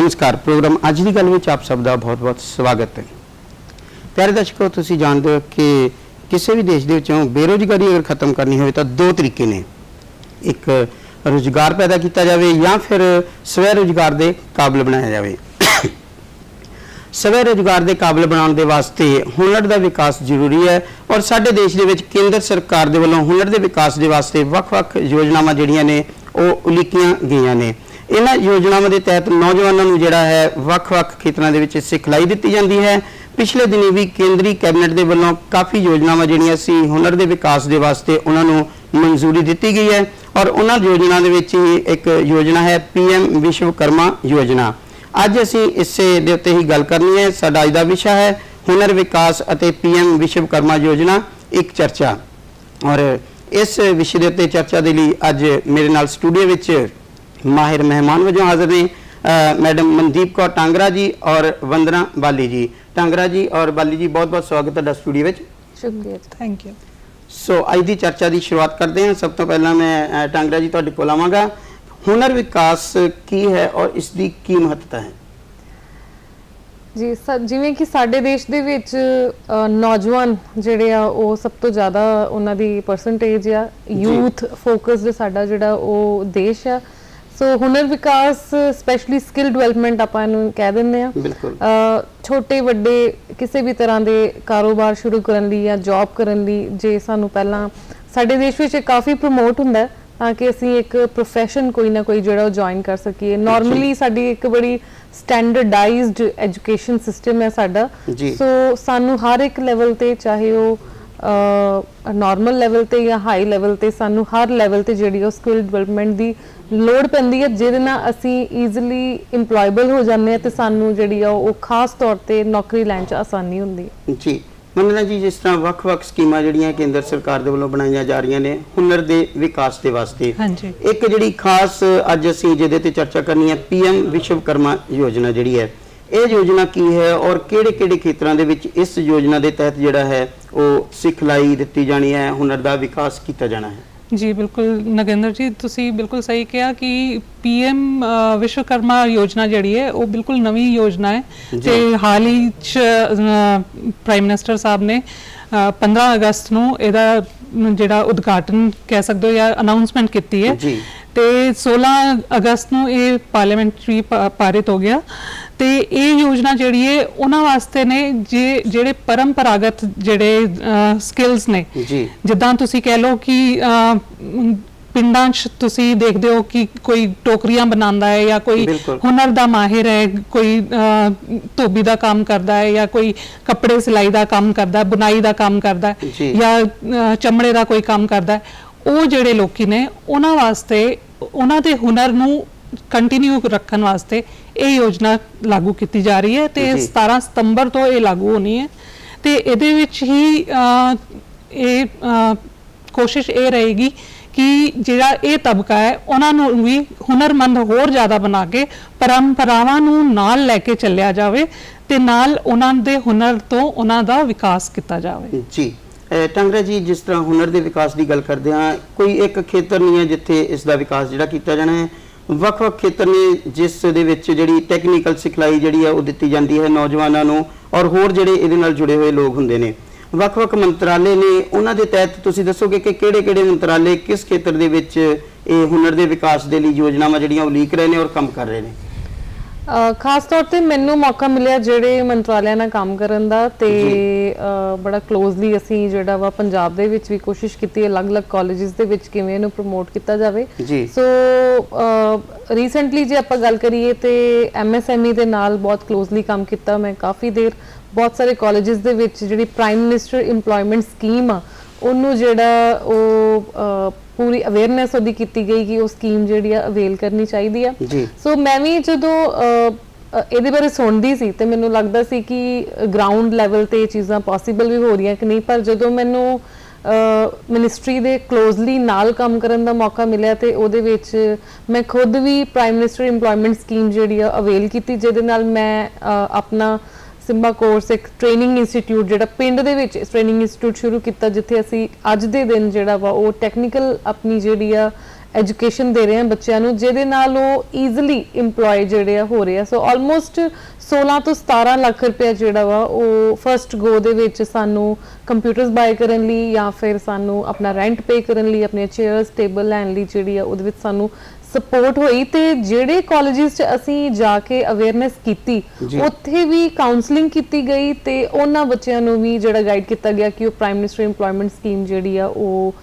नमस्कार। प्रोग्राम अज की गल विच आप सब का बहुत बहुत स्वागत है। प्यारे दर्शकों, तुसीं जानते हो कि किसी भी देश दे विचों बेरोजगारी अगर खत्म करनी हो तो दो तरीके ने, एक रोजगार पैदा किया जाए या फिर स्वै रोजगार के काबिल बनाया जाए। स्वै रोजगार के काबिल बनाने के वास्ते हुनर का विकास जरूरी है और साडे देश दे विच केंद्र सरकार दे वल्लों हुनर के विकास के वास्ते वख-वख योजनावां जिहड़ियां ने वो उलीकियां गईयां ने। इन्हां योजनावां के तहत नौजवानों नूं जिहड़ा है वख-वख खेत्रां दे विच सिखलाई दित्ती जाती है। पिछले दिनी भी केंद्रीय कैबिनेट के वल्लों काफ़ी योजनावां जिहड़ियां सी हुनर के विकास के वास्ते उन्हां नूं मंजूरी दी गई है और उन्हां योजना दे विच ही एक योजना है PM विश्वकर्मा योजना। अज असीं इसे दे उत्ते ही गल करनी है। साडा अज दा विषय है हुनर विकास अते PM विश्वकर्मा योजना एक चर्चा। और इस विषय के उत्ते चर्चा के लिए अज मेरे नाल स्टूडियो विच माहिर मेहमान वजों हाजिर ने मैडम मनदीप कौर टांगरा जी और वंदना बाली जी। टांगरा जी और बाली जी, बहुत बहुत स्वागत है स्टूडियो विच। शुक्रिया, थैंक यू। सो अज की चर्चा की शुरुआत करते हैं। सब तो पहला मैं टांगरा जी तुहाडे कोल आवांगा। हुनर विकास की है और इसकी की महत्ता है जी? जिवें कि साडे देश दे विच नौजवान जिहड़े आ वो सब तो ज़्यादा उन्हां दी परसेंटेज आ, यूथ फोकस्ड साडा जिहड़ा वो देश आ। सो हुनर विकास स्पैशली स्किल डेवलपमेंट आपां इहनूं कह दिंदे आ। छोटे वड्डे किसी भी तरह के कारोबार शुरू करन लई या जॉब करन लई जे सानूं पहलां साडे देश विच काफ़ी प्रमोट हुंदा है ताकि असीं एक प्रोफैशन कोई ना कोई जिहड़ा ज्वाइन कर सकीए। नॉर्मली साडी एक बड़ी स्टैंडर्डाइज्ड एजुकेशन सिस्टम है साडा। सो सानू हर एक लैवल ते, चाहे वो नॉर्मल लैवल ते या हाई लैवल ते, सानू हर लैवल ते जिहड़ी स्किल डेवलपमेंट दी लोड़ पैंदी है, जिहदे नाल असीं ईजली इंप्लॉयबल हो जांदे हैं ते सानू जिहड़ी वो खास तौर ते नौकरी लैण च आसानी हुंदी है। जी मंगना जी, जिस तरह वख-वख स्कीमां जिहड़ियां केंद्र सरकार दे वल्लों बनाईयां जा रहीआं ने हुनर दे विकास दे वास्ते, एक जिहड़ी खास अज असीं जिहदे ते चर्चा करनी है PM विश्वकर्मा योजना जिहड़ी है, ये योजना की है और किहड़े-किहड़े खेत्रां दे विच इस योजना दे तहत जिहड़ा है वो सिखलाई दित्ती जानी है, हुनर दा विकास किया जाना है? जी बिल्कुल नगेंद्र जी, तुसी बिल्कुल सही कहा कि PM विश्वकर्मा योजना जिहड़ी है वो बिल्कुल नवी योजना है ते हाल ही प्राइम मिनिस्टर साहब ने 15 अगस्त नूं इहदा जिहड़ा उद्घाटन कह सकदे हो या अनाउंसमेंट कीती है ते 16 अगस्त नूं ये पार्लीमेंट भी पारित हो गया। ते ये योजना जिहड़ी है उन्हां वास्ते ने ਜਿਹੜੇ परंपरागत ਜਿਹੜੇ स्किल्स ने, जिद्दां तुसीं कह लो कि पिंडां 'ਚ तुसीं देखदे हो कि कोई टोकरियां बनांदा है या कोई हुनर दा माहिर है, कोई धोबी दा काम करदा है या कोई कपड़े सिलाई दा काम करदा है, बुनाई दा काम करदा है या चमड़े दा कोई काम करदा है, वो ਜਿਹੜੇ ਲੋਕੀ ਨੇ ਉਹਨਾਂ ਵਾਸਤੇ ਉਹਨਾਂ ਦੇ ਹੁਨਰ ਨੂੰ कंटिन्यू रखने वास्ते ये योजना लागू की जा रही है। तो 17 सितंबर तो ये लागू होनी है। तो ये कोशिश ये रहेगी कि जिहड़ा ये तबका है उन्होंने भी हुनरमंद होर ज़्यादा बना के परंपरावां नूं नाल लैके चलिया जाए ते नाल उन्हां दे हुनर तो उन्हां दा विकास किया जाए। जी टांगरा जी, जिस तरह हुनर के विकास की गल करते हैं, कोई एक खेतर नहीं है जिथे इसका विकास जिहड़ा किया जाना है। वख-वख खेतर ने जिस दे विच जिहड़ी टैक्नीकल सिखलाई जिहड़ी है वो दित्ती जाती है नौजवानों नूं और होर जिहड़े इहदे नाल जुड़े हुए लोग हुंदे ने। वख-वख मंत्राले ने उन्हां दे तहत तुसीं दसोगे कि किहड़े-किहड़े मंत्राले किस खेतर दे विच इह हुनर के विकास दे लई योजनावां जिहड़ियां उलीक रहे ने और काम कर रहे ने? खास तौर पे मैनू मौका मिलिਆ ਜਿਹੜੇ ਮੰਤਰਾਲਿਆਂ ਨਾਲ ਕੰਮ ਕਰਨ ਦਾ ਤੇ ਬੜਾ ਕਲੋਜ਼ਲੀ ਅਸੀਂ ਜਿਹੜਾ ਵਾ ਪੰਜਾਬ ਦੇ ਵਿੱਚ ਵੀ ਕੋਸ਼ਿਸ਼ ਕੀਤੀ ਅਲੱਗ-ਅਲੱਗ ਕਾਲਜਸ ਦੇ ਵਿੱਚ ਕਿਵੇਂ ਇਹਨੂੰ ਪ੍ਰਮੋਟ ਕੀਤਾ ਜਾਵੇ। ਸੋ ਰੀਸੈਂਟਲੀ ਜੇ ਆਪਾਂ ਗੱਲ ਕਰੀਏ ਤੇ MSME ਦੇ ਨਾਲ ਬਹੁਤ ਕਲੋਜ਼ਲੀ ਕੰਮ ਕੀਤਾ ਮੈਂ ਕਾਫੀ ਦੇਰ। ਬਹੁਤ ਸਾਰੇ ਕਾਲਜਸ ਦੇ ਵਿੱਚ ਜਿਹੜੀ ਪ੍ਰਾਈਮ ਮਿਨਿਸਟਰ ਇੰਪਲੋਇਮੈਂਟ ਸਕੀਮ ਆ ਉਹਨੂੰ ਜਿਹੜਾ ਉਹ पूरी अवेयरनेस उहदी कीती गई कि वो स्कीम जिहड़ी अवेल करनी चाहिए है। सो मैं भी जदों ਇਹਦੇ ਬਾਰੇ ਸੁਣਦੀ ਸੀ ਤੇ ਮੈਨੂੰ ਲੱਗਦਾ ਸੀ ਕਿ ਗਰਾਊਂਡ ਲੈਵਲ ਤੇ ਇਹ ਚੀਜ਼ਾਂ ਪੋਸੀਬਲ ਵੀ ਹੋ ਰਹੀਆਂ ਕਿ ਨਹੀਂ, ਪਰ ਜਦੋਂ ਮੈਨੂੰ ਮਿਨਿਸਟਰੀ ਦੇ ਕਲੋਜ਼ਲੀ ਨਾਲ ਕੰਮ ਕਰਨ ਦਾ ਮੌਕਾ ਮਿਲਿਆ ਤੇ ਉਹਦੇ ਵਿੱਚ ਮੈਂ ਖੁਦ ਵੀ ਪ੍ਰਾਈਮ ਮਿਨਿਸਟਰ ਇੰਪਲੋਇਮੈਂਟ ਸਕੀਮ ਜਿਹੜੀ ਅਵੇਲ ਕੀਤੀ, ਜਿਹਦੇ ਨਾਲ ਮੈਂ ਆਪਣਾ सिम्बा कोर्स एक ट्रेनिंग इंस्टीट्यूट जिहड़ा पिंड दे विच ट्रेनिंग इंस्टीट्यूट शुरू किया, जिथे असी अज दे दिन जिहड़ा वा वो टैक्नीकल अपनी जिहड़ी ਐਜੂਕੇਸ਼ਨ ਦੇ ਰਹੇ ਹਾਂ ਬੱਚਿਆਂ ਨੂੰ, ਜਿਹਦੇ ਨਾਲ ਉਹ ਈਜ਼ੀਲੀ EMPLOY ਜਿਹੜੇ ਆ ਹੋ ਰਹੇ ਆ। ਸੋ ਆਲਮੋਸਟ 16 ਤੋਂ 17 ਲੱਖ ਰੁਪਏ ਜਿਹੜਾ ਵਾ ਉਹ ਫਰਸਟ ਗੋ ਦੇ ਵਿੱਚ ਸਾਨੂੰ ਕੰਪਿਊਟਰਸ ਬਾਏ ਕਰਨ ਲਈ ਜਾਂ ਫਿਰ ਸਾਨੂੰ ਆਪਣਾ ਰੈਂਟ ਪੇ ਕਰਨ ਲਈ, ਆਪਣੇ ਚੇਅਰਸ ਟੇਬਲ ਲੈਣ ਲਈ ਜਿਹੜੀ ਆ ਉਹਦੇ ਵਿੱਚ ਸਾਨੂੰ ਸਪੋਰਟ ਹੋਈ। ਤੇ ਜਿਹੜੇ ਕਾਲਜਿਸ 'ਚ ਅਸੀਂ ਜਾ ਕੇ ਅਵੇਅਰਨੈਸ ਕੀਤੀ ਉੱਥੇ ਵੀ ਕਾਉਂਸਲਿੰਗ ਕੀਤੀ ਗਈ ਤੇ ਉਹਨਾਂ ਬੱਚਿਆਂ ਨੂੰ ਵੀ ਜਿਹੜਾ ਗਾਈਡ ਕੀਤਾ ਗਿਆ ਕਿ ਉਹ ਪ੍ਰਾਈਮ ਮਿਨਿਸਟਰ EMPLOYMENT ਸਕੀਮ ਜਿਹੜੀ ਆ ਉਹ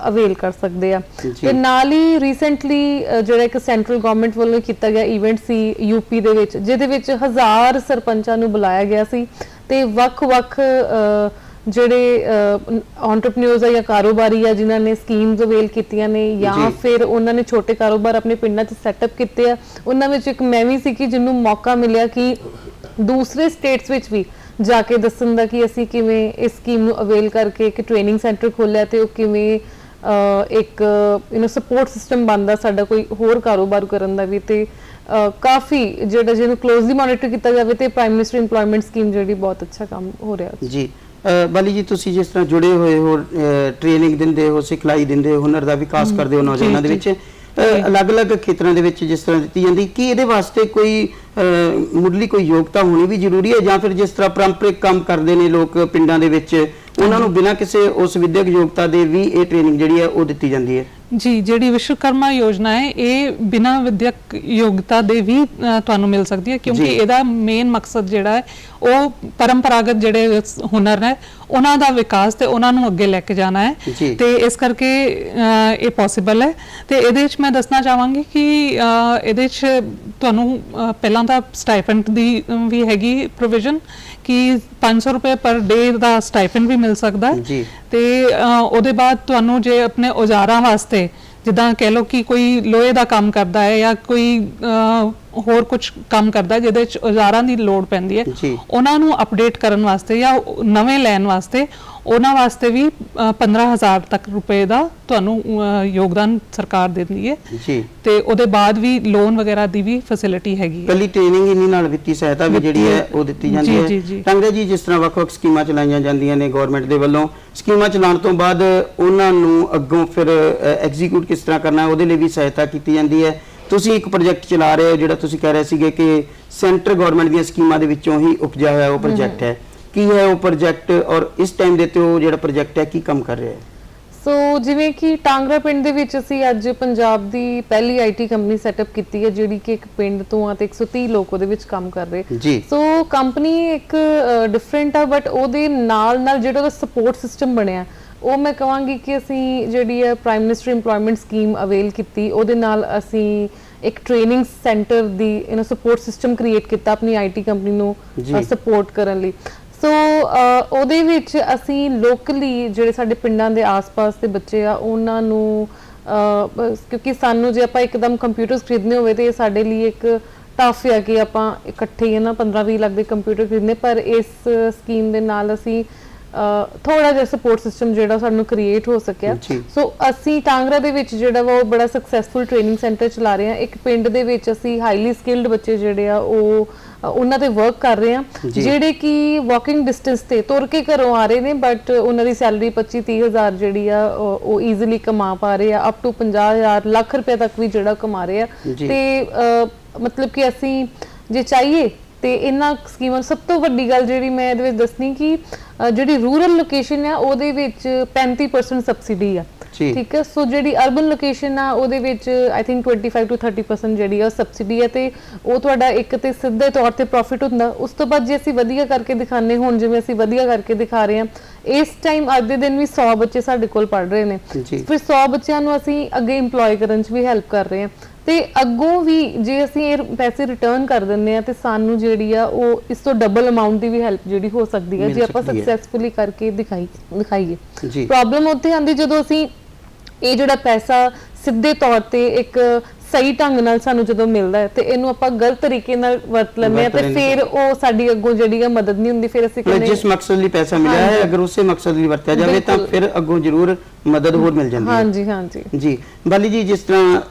ਅਵੇਲ ਕਰ ਸਕਦੇ ਆ। ਤੇ ਨਾਲ ਹੀ ਰੀਸੈਂਟਲੀ ਜਿਹੜਾ ਇੱਕ ਸੈਂਟਰਲ ਗਵਰਨਮੈਂਟ ਵੱਲੋਂ ਕੀਤਾ ਗਿਆ ਇਵੈਂਟ ਸੀ ਯੂਪੀ ਦੇ ਵਿੱਚ, ਜਿਹਦੇ ਵਿੱਚ 1000 ਸਰਪੰਚਾਂ ਨੂੰ ਬੁਲਾਇਆ ਗਿਆ ਸੀ ਤੇ ਵੱਖ-ਵੱਖ ਜਿਹੜੇ ਐਂਟਰਪ੍ਰੀਨਿਓਰਸ ਆ ਜਾਂ ਕਾਰੋਬਾਰੀ ਆ ਜਿਨ੍ਹਾਂ ਨੇ ਸਕੀਮਸ ਅਵੇਲ ਕੀਤੀਆਂ ਨੇ ਜਾਂ ਫਿਰ ਉਹਨਾਂ ਨੇ ਛੋਟੇ ਕਾਰੋਬਾਰ ਆਪਣੇ ਪਿੰਡਾਂ 'ਚ ਸੈਟਅਪ ਕੀਤੇ ਆ, ਉਹਨਾਂ ਵਿੱਚ ਇੱਕ ਮੈਂ ਵੀ ਸੀ ਕਿ ਜਿਹਨੂੰ ਮੌਕਾ ਮਿਲਿਆ ਕਿ ਦੂਸਰੇ ਸਟੇਟਸ ਵਿੱਚ ਵੀ ਜਾ ਕੇ ਦੱਸਣ ਦਾ ਕਿ ਅਸੀਂ ਕਿਵੇਂ ਇਸ ਸਕੀਮ ਨੂੰ ਅਵੇਲ ਕਰਕੇ ਇੱਕ ਟ੍ਰੇਨਿੰਗ ਸੈਂਟਰ ਖੋਲ੍ਹਿਆ ਤੇ ਉਹ ਕਿਵੇਂ ਇੱਕ ਸਪੋਰਟ ਸਿਸਟਮ ਬਣਦਾ ਸਾਡਾ ਕੋਈ ਹੋਰ ਕਾਰੋਬਾਰ ਕਰਨ ਦਾ ਵੀ। ਤੇ ਕਾਫੀ ਜਿਹੜਾ ਜਿਹਨੂੰ ਕਲੋਜ਼ਲੀ ਮੋਨੀਟਰ ਕੀਤਾ ਜਾਵੇ ਤੇ ਪ੍ਰਾਈਮ ਮਿਨਿਸਟਰ EMPLOYMENT ਸਕੀਮ ਜਿਹੜੀ ਬਹੁਤ ਅੱਛਾ ਕੰਮ ਹੋ ਰਿਹਾ ਜੀ। ਬਾਲੀ ਜੀ, ਤੁਸੀਂ ਜਿਸ ਤਰ੍ਹਾਂ ਜੁੜੇ ਹੋਏ ਹੋ, ਟ੍ਰੇਨਿੰਗ ਦਿੰਦੇ ਹੋ, ਸਿਖਲਾਈ ਦਿੰਦੇ ਹੋ, ਹੁਨਰ ਦਾ ਵਿਕਾਸ ਕਰਦੇ ਹੋ ਨੌਜਵਾਨਾਂ ਦੇ ਵਿੱਚ, ਅਲੱਗ-ਅਲੱਗ ਖੇਤਰਾਂ ਦੇ ਵਿੱਚ ਜਿਸ ਤਰ੍ਹਾਂ ਦਿੱਤੀ ਜਾਂਦੀ, ਕੀ ਇਹਦੇ ਵਾਸਤੇ ਕੋਈ ਮੁੱਢਲੀ ਕੋਈ ਯੋਗਤਾ ਹੋਣੀ ਵੀ ਜ਼ਰੂਰੀ ਹੈ ਜਾਂ ਫਿਰ ਜਿਸ ਤਰ੍ਹਾਂ ਪਰੰਪਰਿਕ ਕੰਮ ਕਰਦੇ ਨੇ ਲੋਕ ਪਿੰਡਾਂ ਦੇ ਵਿੱਚ ਉਹਨਾਂ ਨੂੰ ਬਿਨਾਂ ਕਿਸੇ ਉਸ ਵਿਦਿਅਕ ਯੋਗਤਾ ਦੇ ਵੀ ਇਹ ਟ੍ਰੇਨਿੰਗ ਜਿਹੜੀ ਹੈ ਉਹ ਦਿੱਤੀ ਜਾਂਦੀ ਹੈ? ਜੀ, ਜਿਹੜੀ ਵਿਸ਼ਵਕਰਮਾ ਯੋਜਨਾ ਹੈ ਇਹ ਬਿਨਾਂ ਵਿਦਿਅਕ ਯੋਗਤਾ ਦੇ ਵੀ ਤੁਹਾਨੂੰ ਮਿਲ ਸਕਦੀ ਹੈ ਕਿਉਂਕਿ ਇਹਦਾ ਮੇਨ ਮਕਸਦ ਜਿਹੜਾ ਹੈ ਉਹ ਪਰੰਪਰਾਗਤ ਜਿਹੜੇ ਹੁਨਰ ਹੈ ਉਹਨਾਂ ਦਾ ਵਿਕਾਸ ਤੇ ਉਹਨਾਂ ਨੂੰ ਅੱਗੇ ਲੈ ਕੇ ਜਾਣਾ ਹੈ ਤੇ ਇਸ ਕਰਕੇ ਇਹ ਪੋਸੀਬਲ ਹੈ। ਤੇ ਇਹਦੇ ਵਿੱਚ ਮੈਂ ਦੱਸਣਾ ਚਾਹਾਂਗੀ ਕਿ ਇਹਦੇ ਵਿੱਚ ਤੁਹਾਨੂੰ ਪਹਿਲਾਂ ਤਾਂ ਸਟਾਈਪੈਂਡ ਦੀ ਵੀ ਹੈਗੀ ਪ੍ਰੋਵੀਜ਼ਨ ਕਿ 500 ਰੁਪਏ ਪਰ ਡੇ ਦਾ ਸਟਾਈਪੈਂਡ ਵੀ ਮਿਲ ਸਕਦਾ ਹੈ ਤੇ ਉਹਦੇ ਬਾਅਦ ਤੁਹਾਨੂੰ ਜੇ ਆਪਣੇ ਔਜ਼ਾਰਾਂ ਵਾਸਤੇ ਜਿੱਦਾਂ ਕਹਿ ਲਓ ਕਿ ਕੋਈ ਲੋਹੇ ਦਾ ਕੰਮ ਕਰਦਾ ਹੈ ਜਾਂ ਕੋਈ ਹੋਰ ਕੁਝ ਕੰਮ ਕਰਦਾ ਹੈ ਜਿਹਦੇ ਵਿੱਚ ਔਜ਼ਾਰਾਂ ਦੀ ਲੋੜ ਪੈਂਦੀ ਹੈ, ਉਹਨਾਂ ਨੂੰ ਅਪਡੇਟ ਕਰਨ ਵਾਸਤੇ ਜਾਂ ਨਵੇਂ ਲੈਣ ਵਾਸਤੇ ਉਹਨਾਂ ਵਾਸਤੇ ਵੀ 15,000 ਤੱਕ ਰੁਪਏ ਦਾ ਤੁਹਾਨੂੰ ਯੋਗਦਾਨ ਸਰਕਾਰ ਦਿੰਦੀ ਹੈ ਤੇ ਉਹਦੇ ਬਾਅਦ ਵੀ ਲੋਨ ਵਗੈਰਾ ਦੀ ਵੀ ਫੈਸਿਲਿਟੀ ਹੈਗੀ ਹੈ। ਕੱਲੀ ਟ੍ਰੇਨਿੰਗ ਹੀ ਨਹੀਂ, ਨਾਲ ਵਿੱਤੀ ਸਹਾਇਤਾ ਵੀ ਜਿਹੜੀ ਹੈ ਉਹ ਦਿੱਤੀ ਜਾਂਦੀ ਹੈ। ਟਾਂਗਰਾ ਜੀ, ਜਿਸ ਤਰ੍ਹਾਂ ਵੱਖ-ਵੱਖ ਸਕੀਮਾਂ ਚਲਾਈਆਂ ਜਾਂਦੀਆਂ ਨੇ ਗਵਰਨਮੈਂਟ ਦੇ ਵੱਲੋਂ, ਸਕੀਮਾਂ ਚਲਾਉਣ ਤੋਂ ਬਾਅਦ ਉਹਨਾਂ ਨੂੰ ਅੱਗੋਂ ਫਿਰ ਐਗਜ਼ੀਕਿਊਟ ਕਿਸ ਤਰ੍ਹਾਂ ਕਰਨਾ ਉਹਦੇ ਲਈ ਵੀ ਸਹਾਇਤਾ ਕੀਤੀ ਜਾਂਦੀ ਹੈ। ਤੁਸੀਂ ਇੱਕ ਪ੍ਰੋਜੈਕਟ ਚਲਾ ਰਹੇ ਹੋ ਜਿਹੜਾ ਤੁਸੀਂ ਕਹਿ ਰਹੇ ਸੀਗੇ ਕਿ ਸੈਂਟਰ ਗਵਰਨਮੈਂਟ ਦੀਆਂ ਸਕੀਮਾਂ ਦੇ ਵਿੱਚੋਂ ਹੀ ਉਪਜਿਆ ਹੋਇਆ ਉਹ ਪ੍ਰੋਜੈਕਟ ਹੈ, ਕੀ ਹੈ ਉਹ ਪ੍ਰੋਜੈਕਟ ਔਰ ਇਸ ਟਾਈਮ ਦੇ ਤੇ ਉਹ ਜਿਹੜਾ ਪ੍ਰੋਜੈਕਟ ਹੈ ਕੀ ਕੰਮ ਕਰ ਰਿਹਾ ਹੈ? ਸੋ ਜਿਵੇਂ ਕਿ ਟਾਂਗਰਾ ਪਿੰਡ ਦੇ ਵਿੱਚ ਅਸੀਂ ਅੱਜ ਪੰਜਾਬ ਦੀ ਪਹਿਲੀ IT ਕੰਪਨੀ ਸੈਟਅਪ ਕੀਤੀ ਹੈ ਜਿਹੜੀ ਕਿ ਇੱਕ ਪਿੰਡ ਤੋਂ ਆ ਤੇ 130 ਲੋਕ ਉਹਦੇ ਵਿੱਚ ਕੰਮ ਕਰ ਰਹੇ। ਸੋ ਕੰਪਨੀ ਇੱਕ ਡਿਫਰੈਂਟ ਆ ਬਟ ਉਹਦੇ ਨਾਲ ਨਾਲ ਜਿਹੜਾ ਉਹਦਾ ਸਪੋਰਟ ਸਿਸਟਮ ਬਣਿਆ ਉਹ ਮੈਂ ਕਹਾਂਗੀ ਕਿ ਅਸੀਂ ਜਿਹੜੀ ਹੈ prime minister EMPLOYMENT scheme avail ਕੀਤੀ, ਉਹਦੇ ਨਾਲ ਅਸੀਂ ਇੱਕ ਟ੍ਰੇਨਿੰਗ ਸੈਂਟਰ ਦੀ ਸਪੋਰਟ ਸਿਸਟਮ ਕ੍ਰੀਏਟ ਕੀਤਾ ਆਪਣੀ IT ਕੰਪਨੀ ਨੂੰ ਸਪੋਰਟ ਕਰਨ ਲਈ। ਸੋ ਉਹਦੇ ਵਿੱਚ ਅਸੀਂ ਲੋਕਲੀ ਜਿਹੜੇ ਸਾਡੇ ਪਿੰਡਾਂ ਦੇ ਆਸ-ਪਾਸ ਦੇ ਬੱਚੇ ਆ ਉਹਨਾਂ ਨੂੰ ਕਿਉਂਕਿ ਸਾਨੂੰ ਜੇ ਆਪਾਂ ਇੱਕਦਮ ਕੰਪਿਊਟਰਸ ਖਰੀਦਨੇ ਹੋਵੇ ਤੇ ਸਾਡੇ ਲਈ ਇੱਕ ਟਫ ਹੈ ਕਿ ਆਪਾਂ ਇਕੱਠੇ 15-20 ਲੱਖ ਦੇ ਕੰਪਿਊਟਰ ਖਰੀਦਨੇ, ਪਰ ਇਸ ਸਕੀਮ ਦੇ ਨਾਲ ਅਸੀਂ ਥੋੜਾ ਜਿਹਾ ਸਪੋਰਟ ਸਿਸਟਮ ਜਿਹੜਾ ਸਾਨੂੰ ਕ੍ਰੀਏਟ ਹੋ ਸਕਿਆ। ਸੋ ਅਸੀਂ ਟਾਂਗਰਾ ਦੇ ਵਿੱਚ ਜਿਹੜਾ ਵਾ ਉਹ ਬੜਾ ਸਕਸੈਸਫੁਲ ਟ੍ਰੇਨਿੰਗ ਸੈਂਟਰ ਚਲਾ ਰਹੇ ਹਾਂ। ਇੱਕ ਪਿੰਡ ਦੇ ਵਿੱਚ ਅਸੀਂ ਹਾਈਲੀ ਸਕਿਲਡ ਬੱਚੇ ਜਿਹੜੇ ਆ ਉਹ ਉਹਨਾਂ ਤੇ ਵਰਕ ਕਰ ਰਹੇ ਆ ਜਿਹੜੇ ਕਿ ਵਾਕਿੰਗ ਡਿਸਟੈਂਸ ਤੇ ਤੁਰ ਕੇ ਘਰੋਂ ਆ ਰਹੇ ਨੇ ਬਟ ਉਹਨਾਂ ਦੀ ਸੈਲਰੀ 25-30 ਹਜ਼ਾਰ ਜਿਹੜੀ ਆ ਉਹ ਈਜ਼ੀਲੀ ਕਮਾ ਪਾ ਰਹੇ ਆ, ਅਪ ਟੂ 50,000 ਲੱਖ ਰੁਪਏ ਤੱਕ ਵੀ ਜਿਹੜਾ ਕਮਾ ਰਹੇ ਆ। ਤੇ ਮਤਲਬ ਕਿ ਅਸੀਂ ਜੇ ਚਾਹੀਏ ਤੇ ਇਹਨਾਂ ਸਕੀਮਾਂ ਸਭ ਤੋਂ ਵੱਡੀ ਗੱਲ ਜਿਹੜੀ ਮੈਂ ਇਹਦੇ ਵਿੱਚ ਦੱਸਣੀ ਕਿ ਜਿਹੜੀ ਰੂਰਲ ਲੋਕੇਸ਼ਨ ਆ ਉਹਦੇ ਵਿੱਚ 35% ਸਬਸਿਡੀ ਆ, ਠੀਕ ਹੈ। ਸੋ ਜਿਹੜੀ ਅਰਬਨ ਲੋਕੇਸ਼ਨ ਆ ਉਹਦੇ ਵਿੱਚ ਆਈ ਥਿੰਕ 25 to 30% ਜਿਹੜੀ ਆ ਸਬਸਿਡੀ ਹੈ ਤੇ ਉਹ ਤੁਹਾਡਾ ਇੱਕ ਤੇ ਸਿੱਧੇ ਤੌਰ ਤੇ ਪ੍ਰੋਫਿਟ ਹੁੰਦਾ। ਉਸ ਤੋਂ ਬਾਅਦ ਜੇ ਅਸੀਂ ਵਧੀਆ ਕਰਕੇ ਦਿਖਾਣੇ, ਹੁਣ ਜਿਵੇਂ ਅਸੀਂ ਵਧੀਆ ਕਰਕੇ ਦਿਖਾ ਰਹੇ ਹਾਂ, ਇਸ ਟਾਈਮ ਅੱਜ ਦੇ ਦਿਨ ਵੀ 100 ਬੱਚੇ ਸਾਡੇ ਕੋਲ ਪੜ੍ਹ ਰਹੇ ਨੇ, ਫਿਰ 100 ਬੱਚਿਆਂ ਨੂੰ ਅਸੀਂ ਅੱਗੇ EMPLOY ਕਰਨ 'ਚ ਵੀ ਹੈਲਪ ਕਰ ਰਹੇ ਹਾਂ ਤੇ ਅੱਗੋਂ ਵੀ ਜੇ ਅਸੀਂ ਇਹ ਪੈਸੇ ਰਿਟਰਨ ਕਰ ਦਿੰਦੇ ਆ ਤੇ ਸਾਨੂੰ ਜਿਹੜੀ ਆ ਉਹ ਇਸ ਤੋਂ ਡਬਲ ਅਮਾਉਂਟ ਦੀ ਵੀ ਹੈਲਪ ਜਿਹੜੀ ਹੋ ਸਕਦੀ ਹੈ ਜੇ ਆਪਾਂ ਸਕਸੈਸਫੁਲੀ ਕਰਕੇ ਦਿਖਾਈਏ। ਪ੍ਰੋਬਲਮ ਉੱਥੇ ਆਉਂਦੀ ਜਦੋਂ ਅਸੀਂ ਇਹ ਜਿਹੜਾ ਪੈਸਾ ਸਿੱਧੇ ਤੌਰ ਤੇ ਇੱਕ ਸਹੀ ਢੰਗ ਨਾਲ ਸਾਨੂੰ ਜਦੋਂ ਮਿਲਦਾ ਹੈ ਤੇ ਇਹਨੂੰ ਆਪਾਂ ਗਲਤ ਤਰੀਕੇ ਨਾਲ ਵਰਤ ਲੈਂਦੇ ਆ ਤੇ ਫਿਰ ਉਹ ਸਾਡੀ ਅੱਗੋਂ ਜਿਹੜੀ ਆ ਮਦਦ ਨਹੀਂ ਹੁੰਦੀ। ਫਿਰ ਅਸੀਂ ਕਹਿੰਦੇ ਜਿਸ ਮਕਸਦ ਲਈ ਪੈਸਾ ਮਿਲਿਆ ਹੈ ਅਗਰ ਉਸੇ ਮਕਸਦ ਲਈ ਵਰਤਿਆ ਜਾਵੇ ਤਾਂ ਫਿਰ ਅੱਗੋਂ ਜ਼ਰੂਰ ਮਦਦ ਹੋਰ ਮਿਲ ਜਾਂਦੀ ਹੈ। ਹਾਂਜੀ ਜੀ। ਬਾਲੀ ਜੀ, ਜਿਸ ਤਰ੍ਹਾਂ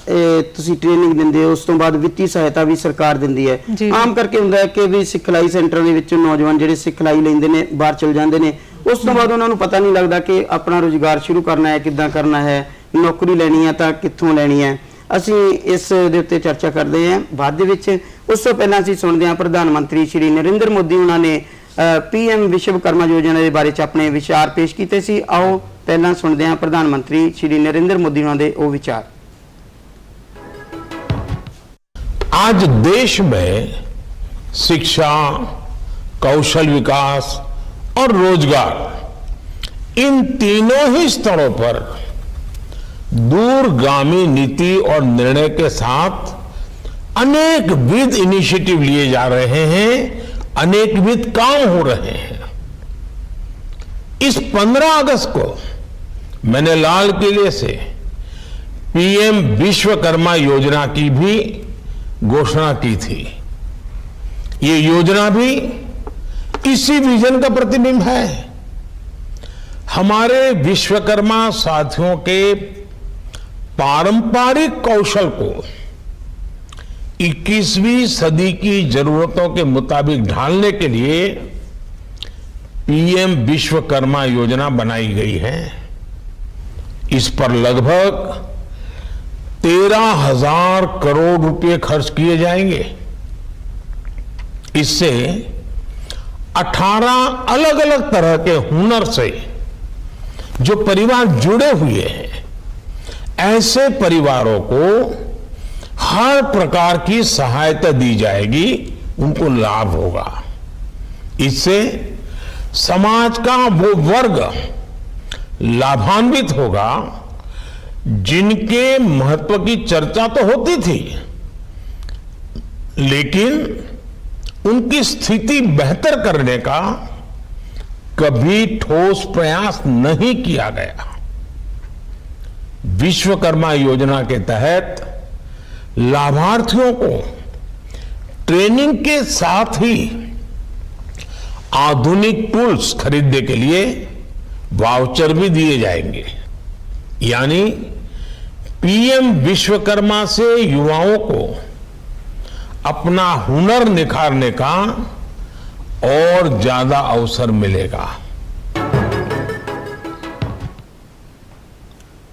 ਤੁਸੀਂ ਟ੍ਰੇਨਿੰਗ ਦਿੰਦੇ ਹੋ ਉਸ ਤੋਂ ਬਾਅਦ ਵਿੱਤੀ ਸਹਾਇਤਾ ਵੀ ਸਰਕਾਰ ਦਿੰਦੀ ਹੈ। ਆਮ ਕਰਕੇ ਹੁੰਦਾ ਹੈ ਕਿ ਵੀ ਸਿਖਲਾਈ ਸੈਂਟਰ ਦੇ ਵਿੱਚ ਨੌਜਵਾਨ ਜਿਹੜੇ ਸਿਖਲਾਈ ਲੈਂਦੇ ਨੇ ਬਾਹਰ ਚਲ ਜਾਂਦੇ ਨੇ, ਉਸ ਤੋਂ ਬਾਅਦ ਉਹਨਾਂ ਨੂੰ ਪਤਾ ਨਹੀਂ ਲੱਗਦਾ ਕਿ ਆਪਣਾ ਰੁਜ਼ਗਾਰ ਸ਼ੁਰੂ ਕਰਨਾ ਹੈ, ਕਿੱਦਾਂ ਕਰਨਾ ਹੈ, ਨੌਕਰੀ ਲੈਣੀ ਹੈ ਤਾਂ ਕਿੱਥੋਂ ਲੈਣੀ ਹੈ। ਅਸੀਂ ਇਸ ਦੇ ਉੱਤੇ ਚਰਚਾ ਕਰਦੇ ਹਾਂ ਬਾਅਦ ਦੇ ਵਿੱਚ। ਉਸ ਤੋਂ ਪਹਿਲਾਂ ਅਸੀਂ ਸੁਣਦੇ ਹਾਂ ਪ੍ਰਧਾਨ ਮੰਤਰੀ ਸ਼੍ਰੀ ਨਰਿੰਦਰ ਮੋਦੀ ਉਹਨਾਂ ਨੇ PM ਵਿਸ਼ਵਕਰਮਾ ਯੋਜਨਾ ਦੇ ਬਾਰੇ ਚ ਆਪਣੇ ਵਿਚਾਰ ਪੇਸ਼ ਕੀਤੇ ਸੀ। ਆਓ ਪਹਿਲਾਂ ਸੁਣਦੇ ਹਾਂ ਪ੍ਰਧਾਨ ਮੰਤਰੀ ਸ਼੍ਰੀ ਨਰਿੰਦਰ ਮੋਦੀ ਉਹਨਾਂ ਦੇ ਉਹ ਵਿਚਾਰ। आज देश में शिक्षा, कौशल विकास और रोजगार, इन तीनों ही स्तरों पर दूरगामी नीति और निर्णय के साथ अनेकविध इनिशिएटिव लिए जा रहे हैं, अनेकविध काम हो रहे हैं। इस 15 अगस्त को मैंने लाल किले से PM विश्वकर्मा योजना की भी घोषणा की थी। ये योजना भी इसी विजन का प्रतिबिंब है। हमारे विश्वकर्मा साथियों के पारंपरिक कौशल को 21वीं सदी की जरूरतों के मुताबिक ढालने के लिए PM विश्वकर्मा योजना बनाई गई है। इस पर लगभग 13,000 करोड़ रुपए खर्च किए जाएंगे। इससे 18 अलग अलग तरह के हुनर से जो परिवार जुड़े हुए हैं, ऐसे परिवारों को हर प्रकार की सहायता दी जाएगी, उनको लाभ होगा। इससे समाज का वो वर्ग लाभान्वित होगा जिनके महत्व की चर्चा तो होती थी, लेकिन उनकी स्थिति बेहतर करने का कभी ठोस प्रयास नहीं किया गया। विश्वकर्मा योजना के तहत लाभार्थियों को ट्रेनिंग के साथ ही आधुनिक टूल्स खरीदने के लिए वाउचर भी दिए जाएंगे। यानी PM विश्वकर्मा से युवाओं को अपना हुनर निखारने का और ज्यादा अवसर मिलेगा।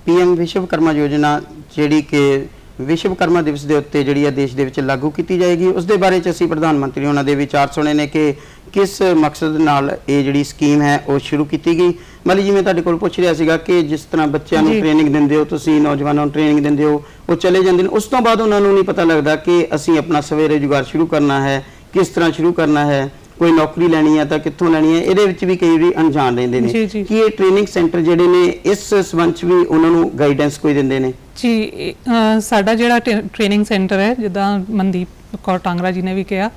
PM ਵਿਸ਼ਵਕਰਮਾ ਯੋਜਨਾ ਜਿਹੜੀ ਕਿ ਵਿਸ਼ਵਕਰਮਾ ਦਿਵਸ ਦੇ ਉੱਤੇ ਜਿਹੜੀ ਹੈ ਦੇਸ਼ ਦੇ ਵਿੱਚ ਲਾਗੂ ਕੀਤੀ ਜਾਏਗੀ, ਉਸ ਦੇ ਬਾਰੇ ਚ ਅਸੀਂ ਪ੍ਰਧਾਨ ਮੰਤਰੀ ਉਹਨਾਂ ਦੇ ਵਿਚਾਰ ਸੁਣੇ ਨੇ ਕਿ ਕਿਸ ਮਕਸਦ ਨਾਲ ਇਹ ਜਿਹੜੀ ਸਕੀਮ ਹੈ ਉਹ ਸ਼ੁਰੂ ਕੀਤੀ ਗਈ। ਮਤਲਬ ਜਿਵੇਂ ਤੁਹਾਡੇ ਕੋਲ ਪੁੱਛ ਰਿਹਾ ਸੀਗਾ ਕਿ ਜਿਸ ਤਰ੍ਹਾਂ ਬੱਚਿਆਂ ਨੂੰ ਟ੍ਰੇਨਿੰਗ ਦਿੰਦੇ ਹੋ ਤੁਸੀਂ, ਨੌਜਵਾਨਾਂ ਨੂੰ ਟ੍ਰੇਨਿੰਗ ਦਿੰਦੇ ਹੋ, ਉਹ ਚਲੇ ਜਾਂਦੇ ਨੇ, ਉਸ ਤੋਂ ਬਾਅਦ ਉਹਨਾਂ ਨੂੰ ਨਹੀਂ ਪਤਾ ਲੱਗਦਾ ਕਿ ਅਸੀਂ ਆਪਣਾ ਸਵੇਰੇ ਰੁਜ਼ਗਾਰ ਸ਼ੁਰੂ ਕਰਨਾ ਹੈ, ਕਿਸ ਤਰ੍ਹਾਂ ਸ਼ੁਰੂ ਕਰਨਾ ਹੈ, ਕੋਈ ਨੌਕਰੀ ਲੈਣੀ ਹੈ ਤਾਂ ਕਿੱਥੋਂ ਲੈਣੀ ਹੈ। ਇਹਦੇ ਵਿੱਚ ਵੀ ਕਈ ਵਾਰੀ ਅਣਜਾਣ ਰਹਿੰਦੇ ਨੇ ਕਿ ਇਹ ਟ੍ਰੇਨਿੰਗ ਸੈਂਟਰ ਜਿਹੜੇ ਨੇ ਇਸ ਸੰਬੰਧ ਚ ਵੀ ਉਹਨਾਂ ਨੂੰ ਗਾਈਡੈਂਸ ਕੋਈ ਦਿੰਦੇ ਨੇ? ਜੀ, ਸਾਡਾ ਜਿਹੜਾ ਟ੍ਰੇਨਿੰਗ ਸੈਂਟਰ ਹੈ, ਜਿੱਦਾਂ ਮਨਦੀਪ ਕੌਰ ਟਾਂਗਰਾ ਜੀ ਨੇ ਵੀ ਕਿਹਾ,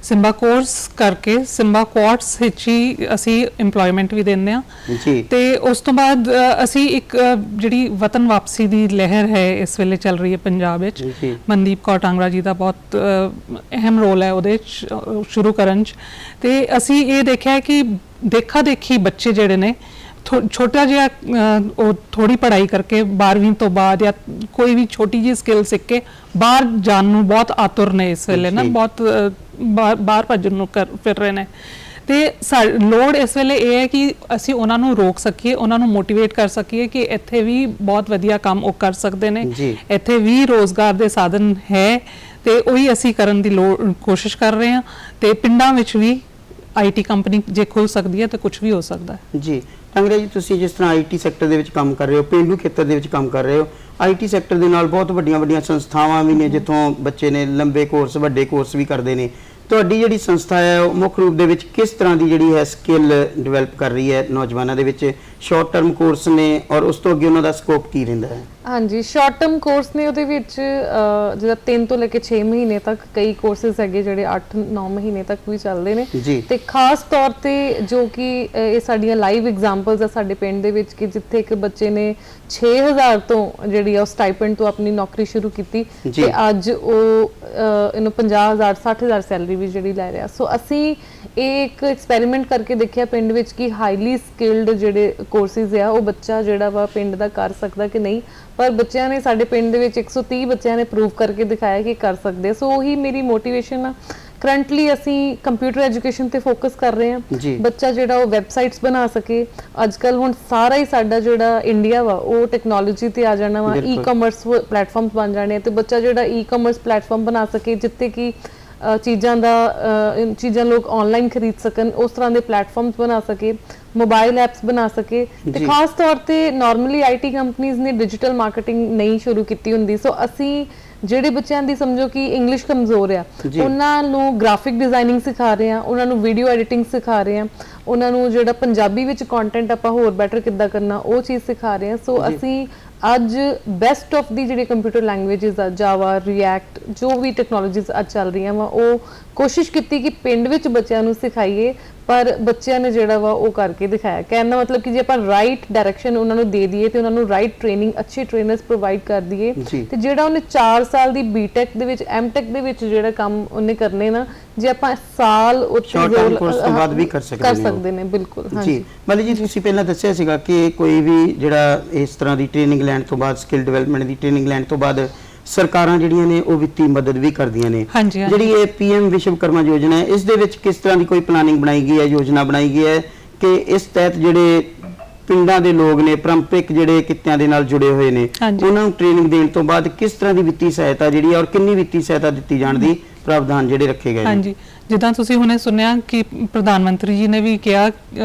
ਸਿੰਬਾ ਕੋਰਸ ਕਰਕੇ ਸਿੰਬਾ ਕੁਆਰਟਸ ਵਿੱਚ ਹੀ ਅਸੀਂ EMPLOYMENT ਵੀ ਦਿੰਦੇ ਹਾਂ ਜੀ। ਤੇ ਉਸ ਤੋਂ ਬਾਅਦ ਅਸੀਂ ਇੱਕ ਜਿਹੜੀ ਵਤਨ ਵਾਪਸੀ ਦੀ ਲਹਿਰ ਹੈ ਇਸ ਵੇਲੇ ਚੱਲ ਰਹੀ ਹੈ ਪੰਜਾਬ ਵਿੱਚ, ਮਨਦੀਪ ਕੌਰ ਟਾਂਗਰਾ ਜੀ ਦਾ ਬਹੁਤ ਅਹਿਮ ਰੋਲ ਹੈ ਉਹਦੇ ਸ਼ੁਰੂ ਕਰਨ 'ਚ। ਤੇ ਅਸੀਂ ਇਹ ਦੇਖਿਆ ਕਿ ਦੇਖਾ ਦੇਖੀ ਬੱਚੇ ਜਿਹੜੇ ਨੇ ਛੋਟਾ ਜਿਹਾ ਉਹ ਥੋੜੀ ਪੜ੍ਹਾਈ ਕਰਕੇ 12ਵੀਂ ਤੋਂ ਬਾਅਦ ਜਾਂ ਕੋਈ ਵੀ ਛੋਟੀ ਜਿਹੀ ਸਕਿੱਲ ਸਿੱਖ ਕੇ ਬਾਹਰ ਜਾਣ ਨੂੰ ਬਹੁਤ ਆਤੁਰ ਨੇ ਇਸ ਵੇਲੇ ਨਾ, ਬਹੁਤ ਬਾਹਰ ਭੱਜਣ ਨੂੰ ਫਿਰ ਰਹੇ ਨੇ। ਤੇ ਲੋੜ ਇਸ ਵੇਲੇ ਇਹ ਹੈ ਕਿ ਅਸੀਂ ਉਹਨਾਂ ਨੂੰ ਰੋਕ ਸਕੀਏ, ਉਹਨਾਂ ਨੂੰ ਮੋਟੀਵੇਟ ਕਰ ਸਕੀਏ ਕਿ ਇੱਥੇ ਵੀ ਬਹੁਤ ਵਧੀਆ ਕੰਮ ਉਹ ਕਰ ਸਕਦੇ ਨੇ, ਇੱਥੇ ਵੀ ਰੋਜ਼ਗਾਰ ਦੇ ਸਾਧਨ ਹੈ ਤੇ ਉਹੀ ਅਸੀਂ ਕਰਨ ਦੀ ਕੋਸ਼ਿਸ਼ ਕਰ ਰਹੇ ਹਾਂ। ਤੇ ਪਿੰਡਾਂ ਵਿੱਚ ਵੀ IT ਕੰਪਨੀ ਜੇ ਖੁੱਲ ਸਕਦੀ ਹੈ ਤਾਂ ਕੁਝ ਵੀ ਹੋ ਸਕਦਾ ਹੈ। ਜੀ ਟਾਂਗਰਾ ਜੀ, ਤੁਸੀਂ ਜਿਸ ਤਰ੍ਹਾਂ IT ਸੈਕਟਰ ਦੇ ਵਿੱਚ ਕੰਮ ਕਰ ਰਹੇ ਹੋ, ਪੇਂਡੂ ਖੇਤਰ ਦੇ ਵਿੱਚ ਕੰਮ ਕਰ ਰਹੇ ਹੋ, IT ਸੈਕਟਰ ਦੇ ਨਾਲ ਬਹੁਤ ਵੱਡੀਆਂ ਸੰਸਥਾਵਾਂ ਵੀ ਨੇ ਜਿੱਥੋਂ ਬੱਚੇ ਨੇ ਲੰਬੇ ਕੋਰਸ, ਵੱਡੇ ਕੋਰਸ ਵੀ ਕਰਦੇ ਨੇ। ਤੁਹਾਡੀ ਜਿਹੜੀ ਸੰਸਥਾ ਹੈ ਉਹ ਮੁੱਖ ਰੂਪ ਦੇ ਵਿੱਚ ਕਿਸ ਤਰ੍ਹਾਂ ਦੀ ਜਿਹੜੀ ਹੈ ਸਕਿੱਲ ਡਿਵੈਲਪ ਕਰ ਰਹੀ ਹੈ ਨੌਜਵਾਨਾਂ ਦੇ ਵਿੱਚ? ਸ਼ਾਰਟ ਟਰਮ ਕੋਰਸ ਨੇ ਔਰ ਉਸ ਤੋਂ ਅੱਗੇ ਉਹਨਾਂ ਦਾ ਸਕੋਪ ਕੀ ਰਹਿੰਦਾ ਹੈ? ਹਾਂਜੀ, ਸ਼ਾਰਟ ਟਰਮ ਕੋਰਸ ਨੇ, ਉਹਦੇ ਵਿੱਚ ਜਿਹੜਾ 3 ਤੋਂ ਲੈ ਕੇ 6 ਮਹੀਨੇ ਤੱਕ ਕਈ ਕੋਰਸਿਸ ਹੈਗੇ ਜਿਹੜੇ 8-9 ਮਹੀਨੇ ਤੱਕ ਵੀ ਚੱਲਦੇ ਨੇ। ਤੇ ਖਾਸ ਤੌਰ ਤੇ ਜੋ ਕਿ ਇਹ ਸਾਡੀਆਂ ਲਾਈਵ ਐਗਜ਼ਾਮਪਲਸ ਆ ਸਾਡੇ ਪਿੰਡ ਦੇ ਵਿੱਚ ਕਿ ਜਿੱਥੇ ਇੱਕ ਬੱਚੇ ਨੇ 6000 ਤੋਂ ਜਿਹੜੀ ਆ ਸਟਾਈਪੈਂਡ ਤੋਂ ਆਪਣੀ ਨੌਕਰੀ ਸ਼ੁਰੂ ਕੀਤੀ ਤੇ ਅੱਜ ਉਹ ਇਹਨੂੰ 50,000 60,000 ਸੈਲਰੀ ਵੀ ਜਿਹੜੀ ਲੈ ਰਿਹਾ। ਸੋ ਅਸੀਂ ਇਹ ਇੱਕ ਐਕਸਪੈਰੀਮੈਂਟ ਕਰਕੇ ਦੇਖਿਆ ਪਿੰਡ ਵਿੱਚ ਕਿ ਹਾਈਲੀ ਸਕਿਲਡ ਜਿਹੜੇ ਕੋਰਸਿਸ ਆ ਉਹ ਬੱਚਾ ਜਿਹੜਾ ਵਾ ਪਿੰਡ ਦਾ ਕਰ ਸਕਦਾ ਕਿ ਨਹੀਂ। ਪਰ ਬੱਚਿਆਂ ਨੇ ਸਾਡੇ ਪਿੰਡ ਦੇ ਵਿੱਚ 130 ਬੱਚਿਆਂ ਨੇ ਪ੍ਰੂਵ ਕਰਕੇ ਦਿਖਾਇਆ ਕਿ ਕਰ ਸਕਦੇ। ਸੋ ਉਹੀ ਮੇਰੀ ਮੋਟੀਵੇਸ਼ਨ ਆ ਕਰੰਟਲੀ ਅਸੀਂ ਕੰਪਿਊਟਰ ਐਜੂਕੇਸ਼ਨ ਤੇ ਫੋਕਸ ਕਰ ਰਹੇ ਹਾਂ। ਜੀ। ਬੱਚਾ ਜਿਹੜਾ ਉਹ ਵੈਬਸਾਈਟਸ ਬਣਾ ਸਕੇ। ਅੱਜ ਕੱਲ ਹੁਣ ਸਾਰਾ ਹੀ ਸਾਡਾ ਜਿਹੜਾ ਇੰਡੀਆ ਵਾ ਉਹ ਟੈਕਨੋਲੋਜੀ ਤੇ ਆ ਜਾਣਾ ਵਾ, ਬਿਲਕੁਲ। ਈ-ਕਾਮਰਸ ਪਲੇਟਫਾਰਮਸ ਬਣ ਜਾਣੇ ਆ ਤੇ ਬੱਚਾ ਜਿਹੜਾ ਈ-ਕਾਮਰਸ ਪਲੇਟਫਾਰਮ ਬਣਾ ਸਕੇ ਜਿੱਥੇ ਕਿ ਚੀਜ਼ਾਂ ਲੋਕ ਆਨਲਾਈਨ ਖਰੀਦ ਸਕਣ, ਉਸ ਤਰ੍ਹਾਂ ਦੇ ਪਲੇਟਫਾਰਮਸ ਬਣਾ ਸਕੇ, ਮੋਬਾਈਲ ਐਪਸ ਬਣਾ ਸਕੇ। ਤੇ ਜੀ। ਖਾਸ ਤੌਰ ਤੇ ਨਾਰਮਲੀ ਆਈਟੀ ਕੰਪਨੀਆਂ ਨੇ ਡਿਜੀਟਲ ਮਾਰਕੀਟਿੰਗ ਨਹੀਂ ਸ਼ੁਰੂ ਕੀਤੀ ਹੁੰਦੀ, ਸੋ ਅਸੀਂ ਜਿਹੜੇ ਬੱਚਿਆਂ ਦੀ ਸਮਝੋ ਕਿ ਇੰਗਲਿਸ਼ ਕਮਜ਼ੋਰ ਆ ਜੀ। ਉਹਨਾਂ ਨੂੰ ਗ੍ਰਾਫਿਕ ਡਿਜ਼ਾਈਨਿੰਗ ਸਿਖਾ ਰਹੇ ਆ, ਉਹਨਾਂ ਨੂੰ ਵੀਡੀਓ ਐਡੀਟਿੰਗ ਸਿਖਾ ਰਹੇ ਆ, ਉਹਨਾਂ ਨੂੰ ਜਿਹੜਾ ਪੰਜਾਬੀ ਵਿੱਚ ਕੰਟੈਂਟ ਆਪਾਂ ਹੋਰ ਬੈਟਰ ਕਿੱਦਾਂ ਕਰਨਾ ਉਹ ਚੀਜ਼ ਸਿਖਾ ਰਹੇ ਆ। ਸੋ ਅਸੀਂ ਅੱਜ ਬੈਸਟ ਆਫ ਦੀ ਜਿਹੜੀ ਕੰਪਿਊਟਰ ਲੈਂਗੁਏਜਸ ਆ, ਜਾਵਾ, ਰਿਐਕਟ, ਜੋ ਵੀ ਟੈਕਨੋਲੋਜੀਜ਼ ਅੱਜ ਚੱਲ ਰਹੀਆਂ ਵਾ, ਉਹ ਕੋਸ਼ਿਸ਼ ਕੀਤੀ ਕਿ ਪਿੰਡ ਵਿੱਚ ਬੱਚਿਆਂ ਨੂੰ ਸਿਖਾਈਏ, ਪਰ ਬੱਚਿਆਂ ਨੇ ਜਿਹੜਾ ਵਾ ਉਹ ਕਰਕੇ ਦਿਖਾਇਆ। ਕਹਿਣ ਦਾ ਮਤਲਬ ਕਿ ਜੇ ਆਪਾਂ ਰਾਈਟ ਡਾਇਰੈਕਸ਼ਨ ਉਹਨਾਂ ਨੂੰ ਦੇ ਦਈਏ ਤੇ ਉਹਨਾਂ ਨੂੰ ਰਾਈਟ ਟ੍ਰੇਨਿੰਗ, ਅੱਛੇ ਟ੍ਰੇਨਰਸ ਪ੍ਰੋਵਾਈਡ ਕਰ ਦਈਏ ਜੀ। ਤੇ ਜਿਹੜਾ ਉਹਨੇ 4 ਸਾਲ ਦੀ ਬੀਟੈਕ ਦੇ ਵਿੱਚ, ਐਮਟੈਕ ਦੇ ਵਿੱਚ ਜਿਹੜਾ ਕੰਮ ਉਹਨੇ ਕਰਨੇ ਨਾ, ਜੇ ਆਪਾਂ ਸਾਲ ਉੱਤੇ Short term course ਤੋਂ ਬਾਅਦ ਵੀ ਕਰ ਸਕਦੇ ਨੇ ਉਹ। ਬਿਲਕੁਲ। ਜੀ ਮਤਲਬ ਜੀ ਤੁਸੀਂ ਪਹਿਲਾਂ ਦੱਸਿਆ ਸੀਗਾ ਕਿ ਕੋਈ ਵੀ ਜਿਹੜਾ ਇਸ ਤਰ੍ਹਾਂ ਦੀ ਟ੍ਰੇਨਿੰਗ ਲੈਣ ਤੋਂ ਬਾਅਦ, ਸਕਿੱਲ ਡਿਵੈਲਪਮੈਂਟ ਦੀ ਟ੍ਰੇਨਿੰਗ ਲੈਣ ਤੋਂ ਬਾਅਦ ਸਰਕਾਰਾਂ ਜਿਹੜੀਆਂ ਨੇ ਉਹ ਵਿੱਤੀ ਮਦਦ ਵੀ ਕਰਦੀਆਂ ਨੇ। ਹਾਂਜੀ, ਹਾਂਜੀ। ਜਿਹੜੀ ਇਹ ਪੀਐਮ ਵਿਸ਼ਵਕਰਮਾ ਯੋਜਨਾ ਹੈ, ਇਸ ਦੇ ਵਿੱਚ ਕਿਸ ਤਰ੍ਹਾਂ ਦੀ ਕੋਈ ਪਲਾਨਿੰਗ ਬਣਾਈ ਗਈ ਹੈ, ਯੋਜਨਾ ਬਣਾਈ ਗਈ ਹੈ ਕਿ ਇਸ ਤਹਿਤ ਜਿਹੜੇ ਪਿੰਡਾਂ ਦੇ ਲੋਕ ਨੇ, ਪਰੰਪਰਿਕ ਜਿਹੜੇ ਕਿੱਤਿਆਂ ਦੇ ਨਾਲ ਜੁੜੇ ਹੋਏ ਨੇ, ਹਾਂਜੀ। ਉਹਨਾਂ ਨੂੰ ਟ੍ਰੇਨਿੰਗ ਦੇਣ ਤੋਂ ਬਾਅਦ ਕਿਸ ਤਰ੍ਹਾਂ ਦੀ ਵਿੱਤੀ ਸਹਾਇਤਾ ਜਿਹੜੀ ਹੈ ਔਰ ਕਿੰਨੀ ਵਿੱਤੀ ਸਹਾਇਤਾ ਦਿੱਤੀ ਜਾਣ ਦੀ ਪ੍ਰਾਵਧਾਨ ਜਿਹੜੇ ਰੱਖੇ ਗਏ ਨੇ? ਹਾਂਜੀ, ਜਿੱਦਾਂ ਤੁਸੀਂ ਹੁਣੇ ਸੁਣਿਆ ਕਿ ਪ੍ਰਧਾਨ ਮੰਤਰੀ ਜੀ ਨੇ ਵੀ ਕਿਹਾ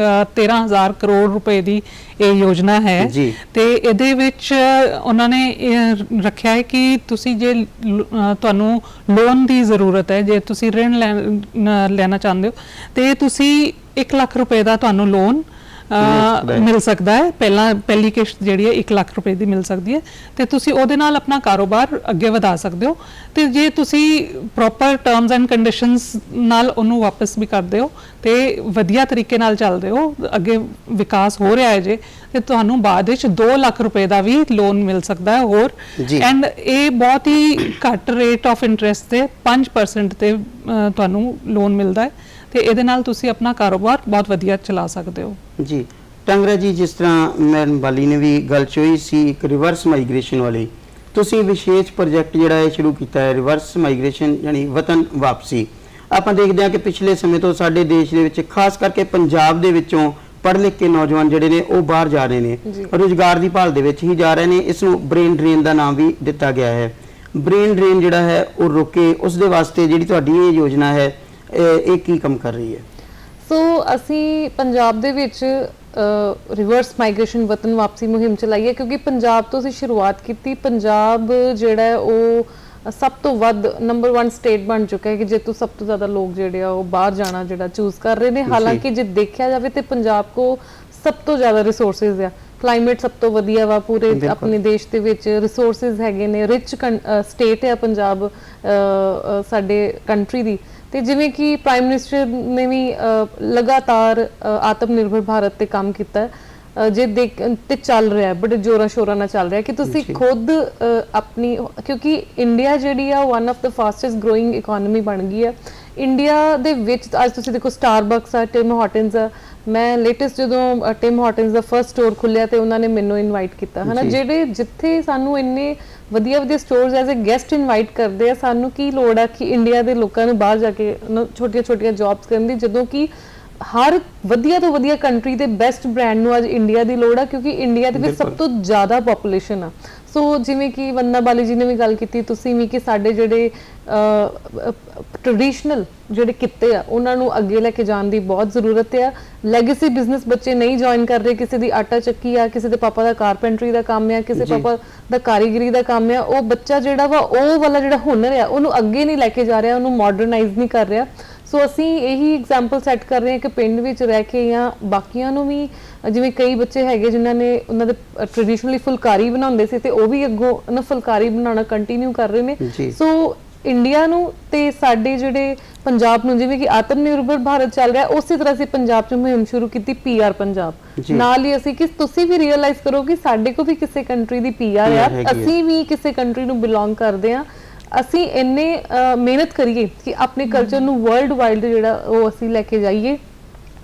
13,000 ਕਰੋੜ ਰੁਪਏ ਦੀ ਇਹ ਯੋਜਨਾ ਹੈ ਜੀ। ਤੇ ਇਹਦੇ ਵਿੱਚ ਉਹਨਾਂ ਨੇ ਇਹ ਰੱਖਿਆ ਹੈ ਕਿ ਤੁਸੀਂ ਜੇ ਤੁਹਾਨੂੰ ਲੋਨ ਦੀ ਜ਼ਰੂਰਤ ਹੈ, ਜੇ ਤੁਸੀਂ ਰਿਣ ਲੈਣਾ ਚਾਹੁੰਦੇ ਹੋ ਤੇ ਤੁਸੀਂ 1 ਲੱਖ ਰੁਪਏ ਦਾ ਤੁਹਾਨੂੰ ਲੋਨ ਮਿਲ ਸਕਦਾ ਹੈ। ਪਹਿਲੀ ਕਿਸ਼ਤ ਜਿਹੜੀ ਹੈ 1 ਲੱਖ ਰੁਪਏ ਦੀ ਮਿਲ ਸਕਦੀ ਹੈ ਤੇ ਤੁਸੀਂ ਉਹਦੇ ਨਾਲ ਆਪਣਾ ਕਾਰੋਬਾਰ ਅੱਗੇ ਵਧਾ ਸਕਦੇ ਹੋ। ਤੇ ਜੇ ਤੁਸੀਂ ਪ੍ਰੋਪਰ ਟਰਮਸ ਐਂਡ ਕੰਡੀਸ਼ਨਸ ਨਾਲ ਉਹਨੂੰ ਵਾਪਸ ਵੀ ਕਰਦੇ ਹੋ ਤੇ ਵਧੀਆ ਤਰੀਕੇ ਨਾਲ ਚੱਲਦੇ ਹੋ, ਅੱਗੇ ਵਿਕਾਸ ਹੋ ਰਿਹਾ ਹੈ ਜੇ, ਤੇ ਤੁਹਾਨੂੰ ਬਾਅਦ ਵਿੱਚ 2 ਲੱਖ ਰੁਪਏ ਦਾ ਵੀ ਲੋਨ ਮਿਲ ਸਕਦਾ ਹੈ ਹੋਰ। ਐਂਡ ਇਹ ਬਹੁਤ ਹੀ ਘੱਟ ਰੇਟ ਆਫ ਇੰਟਰਸਟ ਤੇ 5% ਤੇ ਤੁਹਾਨੂੰ ਲੋਨ ਮਿਲਦਾ ਹੈ ਤੇ ਇਹਦੇ ਨਾਲ ਤੁਸੀਂ ਆਪਣਾ ਕਾਰੋਬਾਰ ਬਹੁਤ ਵਧੀਆ ਚਲਾ ਸਕਦੇ ਹੋ। ਜੀ ਟੰਗਰਾ ਜੀ, ਜਿਸ ਤਰ੍ਹਾਂ ਮੈਡਮ ਬਾਲੀ ਨੇ ਵੀ ਗੱਲ ਚੋਈ ਸੀ ਇੱਕ ਰਿਵਰਸ ਮਾਈਗ੍ਰੇਸ਼ਨ ਵਾਲੀ, ਤੁਸੀਂ ਵਿਸ਼ੇਸ਼ ਪ੍ਰੋਜੈਕਟ ਜਿਹੜਾ ਹੈ ਸ਼ੁਰੂ ਕੀਤਾ ਹੈ, ਰਿਵਰਸ ਮਾਈਗ੍ਰੇਸ਼ਨ ਯਾਨੀ ਵਤਨ ਵਾਪਸੀ। ਆਪਾਂ ਦੇਖਦੇ ਹਾਂ ਕਿ ਪਿਛਲੇ ਸਮੇਂ ਤੋਂ ਸਾਡੇ ਦੇਸ਼ ਦੇ ਵਿੱਚ ਖਾਸ ਕਰਕੇ ਪੰਜਾਬ ਦੇ ਵਿੱਚੋਂ ਪੜ੍ਹ ਲਿਖ ਕੇ ਨੌਜਵਾਨ ਜਿਹੜੇ ਨੇ ਉਹ ਬਾਹਰ ਜਾ ਰਹੇ ਨੇ, ਰੁਜ਼ਗਾਰ ਦੀ ਭਾਲ ਦੇ ਵਿੱਚ ਹੀ ਜਾ ਰਹੇ ਨੇ। ਇਸ ਨੂੰ ਬ੍ਰੇਨ ਡਰੇਨ ਦਾ ਨਾਮ ਵੀ ਦਿੱਤਾ ਗਿਆ ਹੈ। ਬ੍ਰੇਨ ਡਰੇਨ ਜਿਹੜਾ ਹੈ ਉਹ ਰੋਕੇ, ਉਸ ਦੇ ਵਾਸਤੇ ਜਿਹੜੀ ਤੁਹਾਡੀ ਇਹ ਯੋਜਨਾ ਹੈ ਇਹ ਕੀ ਕੰਮ ਕਰ ਰਹੀ ਹੈ? ਸੋ ਅਸੀਂ ਪੰਜਾਬ ਦੇ ਵਿੱਚ ਰਿਵਰਸ ਮਾਈਗ੍ਰੇਸ਼ਨ ਵਤਨ ਵਾਪਸੀ ਮੁਹਿੰਮ ਚਲਾਈ ਹੈ, ਕਿਉਂਕਿ ਪੰਜਾਬ ਤੋਂ ਅਸੀਂ ਸ਼ੁਰੂਆਤ ਕੀਤੀ। ਪੰਜਾਬ ਜਿਹੜਾ ਹੈ ਉਹ ਸਭ ਤੋਂ ਵੱਧ ਨੰਬਰ 1 ਸਟੇਟ ਬਣ ਚੁੱਕਾ ਹੈ ਕਿ ਜਿੱਥੋਂ ਸਭ ਤੋਂ ਜ਼ਿਆਦਾ ਲੋਕ ਜਿਹੜੇ ਆ ਉਹ ਬਾਹਰ ਜਾਣਾ ਜਿਹੜਾ ਚੂਜ਼ ਕਰ ਰਹੇ ਨੇ। ਹਾਲਾਂਕਿ ਜੇ ਦੇਖਿਆ ਜਾਵੇ ਤੇ ਪੰਜਾਬ ਕੋ ਸਭ ਤੋਂ ਜ਼ਿਆਦਾ ਰਿਸੋਰਸਿਸ ਆ, ਕਲਾਈਮੇਟ ਸਭ ਤੋਂ ਵਧੀਆ ਵਾ ਪੂਰੇ ਆਪਣੇ ਦੇਸ਼ ਦੇ ਵਿੱਚ, ਰਿਸੋਰਸਿਸ ਹੈਗੇ ਨੇ, ਰਿਚ ਸਟੇਟ ਹੈ ਪੰਜਾਬ ਸਾਡੇ ਕੰਟਰੀ ਦੀ। ਤੇ ਜਿਵੇਂ ਕਿ ਪ੍ਰਾਈਮ ਮਿਨਿਸਟਰ ਨੇ ਵੀ ਲਗਾਤਾਰ ਆਤਮ ਨਿਰਭਰ ਭਾਰਤ ਤੇ ਕੰਮ ਕੀਤਾ ਜੇ ਦੇਖ ਤੇ ਚੱਲ ਰਿਹਾ, ਬੜੇ ਜੋਰਾਂ ਸ਼ੋਰਾਂ ਨਾਲ ਚੱਲ ਰਿਹਾ ਕਿ ਤੁਸੀਂ ਖੁਦ ਆਪਣੀ, ਕਿਉਂਕਿ ਇੰਡੀਆ ਜਿਹੜੀ ਆ one of the fastest growing economy ਬਣ ਗਈ ਆ। ਇੰਡੀਆ ਦੇ ਵਿੱਚ ਅੱਜ ਤੁਸੀਂ ਦੇਖੋ ਸਟਾਰਬਕਸ ਆ, ਟਿਮ ਹਾਰਟਨਸ ਆ। ਮੈਂ ਲੇਟੈਸਟ ਜਦੋਂ ਟਿਮ ਹਾਰਟਨਸ ਦਾ ਫਰਸਟ ਸਟੋਰ ਖੁੱਲਿਆ ਤੇ ਉਹਨਾਂ ਨੇ ਮੈਨੂੰ ਇਨਵਾਈਟ ਕੀਤਾ ਹਨਾ, ਜਿਹੜੇ ਜਿੱਥੇ ਸਾਨੂੰ ਇੰਨੇ ਵਧੀਆ ਵਧੀਆ stores as a guest invite ਕਰਦੇ ਆ, ਸਾਨੂੰ ਕੀ ਲੋੜ ਆ ਕਿ ਇੰਡੀਆ ਦੇ ਲੋਕਾਂ ਨੂੰ ਬਾਹਰ ਜਾ ਕੇ ਛੋਟੀਆਂ ਛੋਟੀਆਂ ਜੌਬਸ ਕਰਨ ਦੀ, ਜਦੋਂ ਕਿ ਹਰ ਵਧੀਆ ਤੋਂ ਵਧੀਆ ਕੰਟਰੀ ਦੇ ਬੈਸਟ ਬ੍ਰਾਂਡ ਨੂੰ ਅੱਜ ਇੰਡੀਆ ਦੀ ਲੋੜ ਆ, ਕਿਉਂਕਿ ਇੰਡੀਆ ਦੇ ਵਿੱਚ ਸਭ ਤੋਂ ਜ਼ਿਆਦਾ ਪੋਪੂਲੇਸ਼ਨ ਆ। ਸੋ ਜਿਵੇਂ ਕਿ ਵੰਦਨਾ ਬਾਲੀ ਜੀ ਨੇ ਵੀ ਗੱਲ ਕੀਤੀ, ਤੁਸੀਂ ਵੀ, ਕਿ ਸਾਡੇ ਜਿਹੜੇ ਟ੍ਰੈਡੀਸ਼ਨਲ ਜਿਹੜੇ ਕਿੱਤੇ ਆ ਉਹਨਾਂ ਨੂੰ ਅੱਗੇ ਲੈ ਕੇ ਜਾਣ ਦੀ ਬਹੁਤ ਜ਼ਰੂਰਤ ਆ। ਲੈਗੇਸੀ ਬਿਜ਼ਨਸ ਬੱਚੇ ਨਹੀਂ ਜੁਆਇਨ ਕਰ ਰਹੇ, ਕਿਸੇ ਦੀ ਆਟਾ ਚੱਕੀ ਆ, ਕਿਸੇ ਦੇ ਪਾਪਾ ਦਾ ਕਾਰਪੈਂਟਰੀ ਦਾ ਕੰਮ ਆ, ਕਿਸੇ ਪਾਪਾ ਦਾ ਕਾਰੀਗਰੀ ਦਾ ਕੰਮ ਆ, ਉਹ ਬੱਚਾ ਜਿਹੜਾ ਵਾ ਉਹ ਵਾਲਾ ਜਿਹੜਾ ਹੁਨਰ ਆ ਉਹਨੂੰ ਅੱਗੇ ਨਹੀਂ ਲੈ ਕੇ ਜਾ ਰਿਹਾ, ਉਹਨੂੰ ਮਾਡਰਨਾਈਜ਼ ਨਹੀਂ ਕਰ ਰਿਹਾ। ਸੋ ਅਸੀਂ ਇਹੀ ਐਗਜ਼ਾਮਪਲ ਸੈੱਟ ਕਰ ਰਹੇ ਹਾਂ ਕਿ ਪਿੰਡ ਵਿੱਚ ਰਹਿ ਕੇ ਜਾਂ ਬਾਕੀਆਂ ਨੂੰ ਵੀ, ਜਿਵੇਂ ਕਈ ਬੱਚੇ ਹੈਗੇ ਜਿਨ੍ਹਾਂ ਨੇ ਉਹਨਾਂ ਦੇ ਟ੍ਰੈਡੀਸ਼ਨਲੀ ਫੁਲਕਾਰੀ ਬਣਾਉਂਦੇ ਸੀ ਤੇ ਉਹ ਵੀ ਅੱਗੋਂ ਉਹਨਾਂ ਫੁਲਕਾਰੀ ਬਣਾਉਣਾ ਕੰਟੀਨਿਊ ਕਰ ਰਹੇ ਨੇ। ਸੋ ਇੰਡੀਆ ਨੂੰ ਤੇ ਸਾਡੇ ਜਿਹੜੇ ਪੰਜਾਬ ਨੂੰ, ਜਿਵੇਂ ਕਿ ਆਤਮ ਨਿਰਭਰ ਭਾਰਤ ਚੱਲ ਰਿਹਾ, ਉਸੇ ਤਰ੍ਹਾਂ ਅਸੀਂ ਪੰਜਾਬ 'ਚ ਮੁਹਿੰਮ ਸ਼ੁਰੂ ਕੀਤੀ PR ਪੰਜਾਬ। ਨਾਲ ਹੀ ਅਸੀਂ ਕਿ ਤੁਸੀਂ ਵੀ ਰੀਅਲਾਈਜ਼ ਕਰੋ ਕਿ ਸਾਡੇ ਕੋਲ ਵੀ ਕਿਸੇ ਕੰਟਰੀ ਦੀ PR ਆ, ਅਸੀਂ ਵੀ ਕਿਸੇ ਕੰਟਰੀ ਨੂੰ ਬਿਲੋਂਗ ਕਰਦੇ ਆ। ਅਸੀਂ ਇੰਨੇ ਮਿਹਨਤ ਕਰੀਏ ਕਿ ਆਪਣੇ ਕਲਚਰ ਨੂੰ ਵਰਲਡ ਵਾਈਡ ਜਿਹੜਾ ਉਹ ਅਸੀਂ ਲੈ ਕੇ ਜਾਈਏ।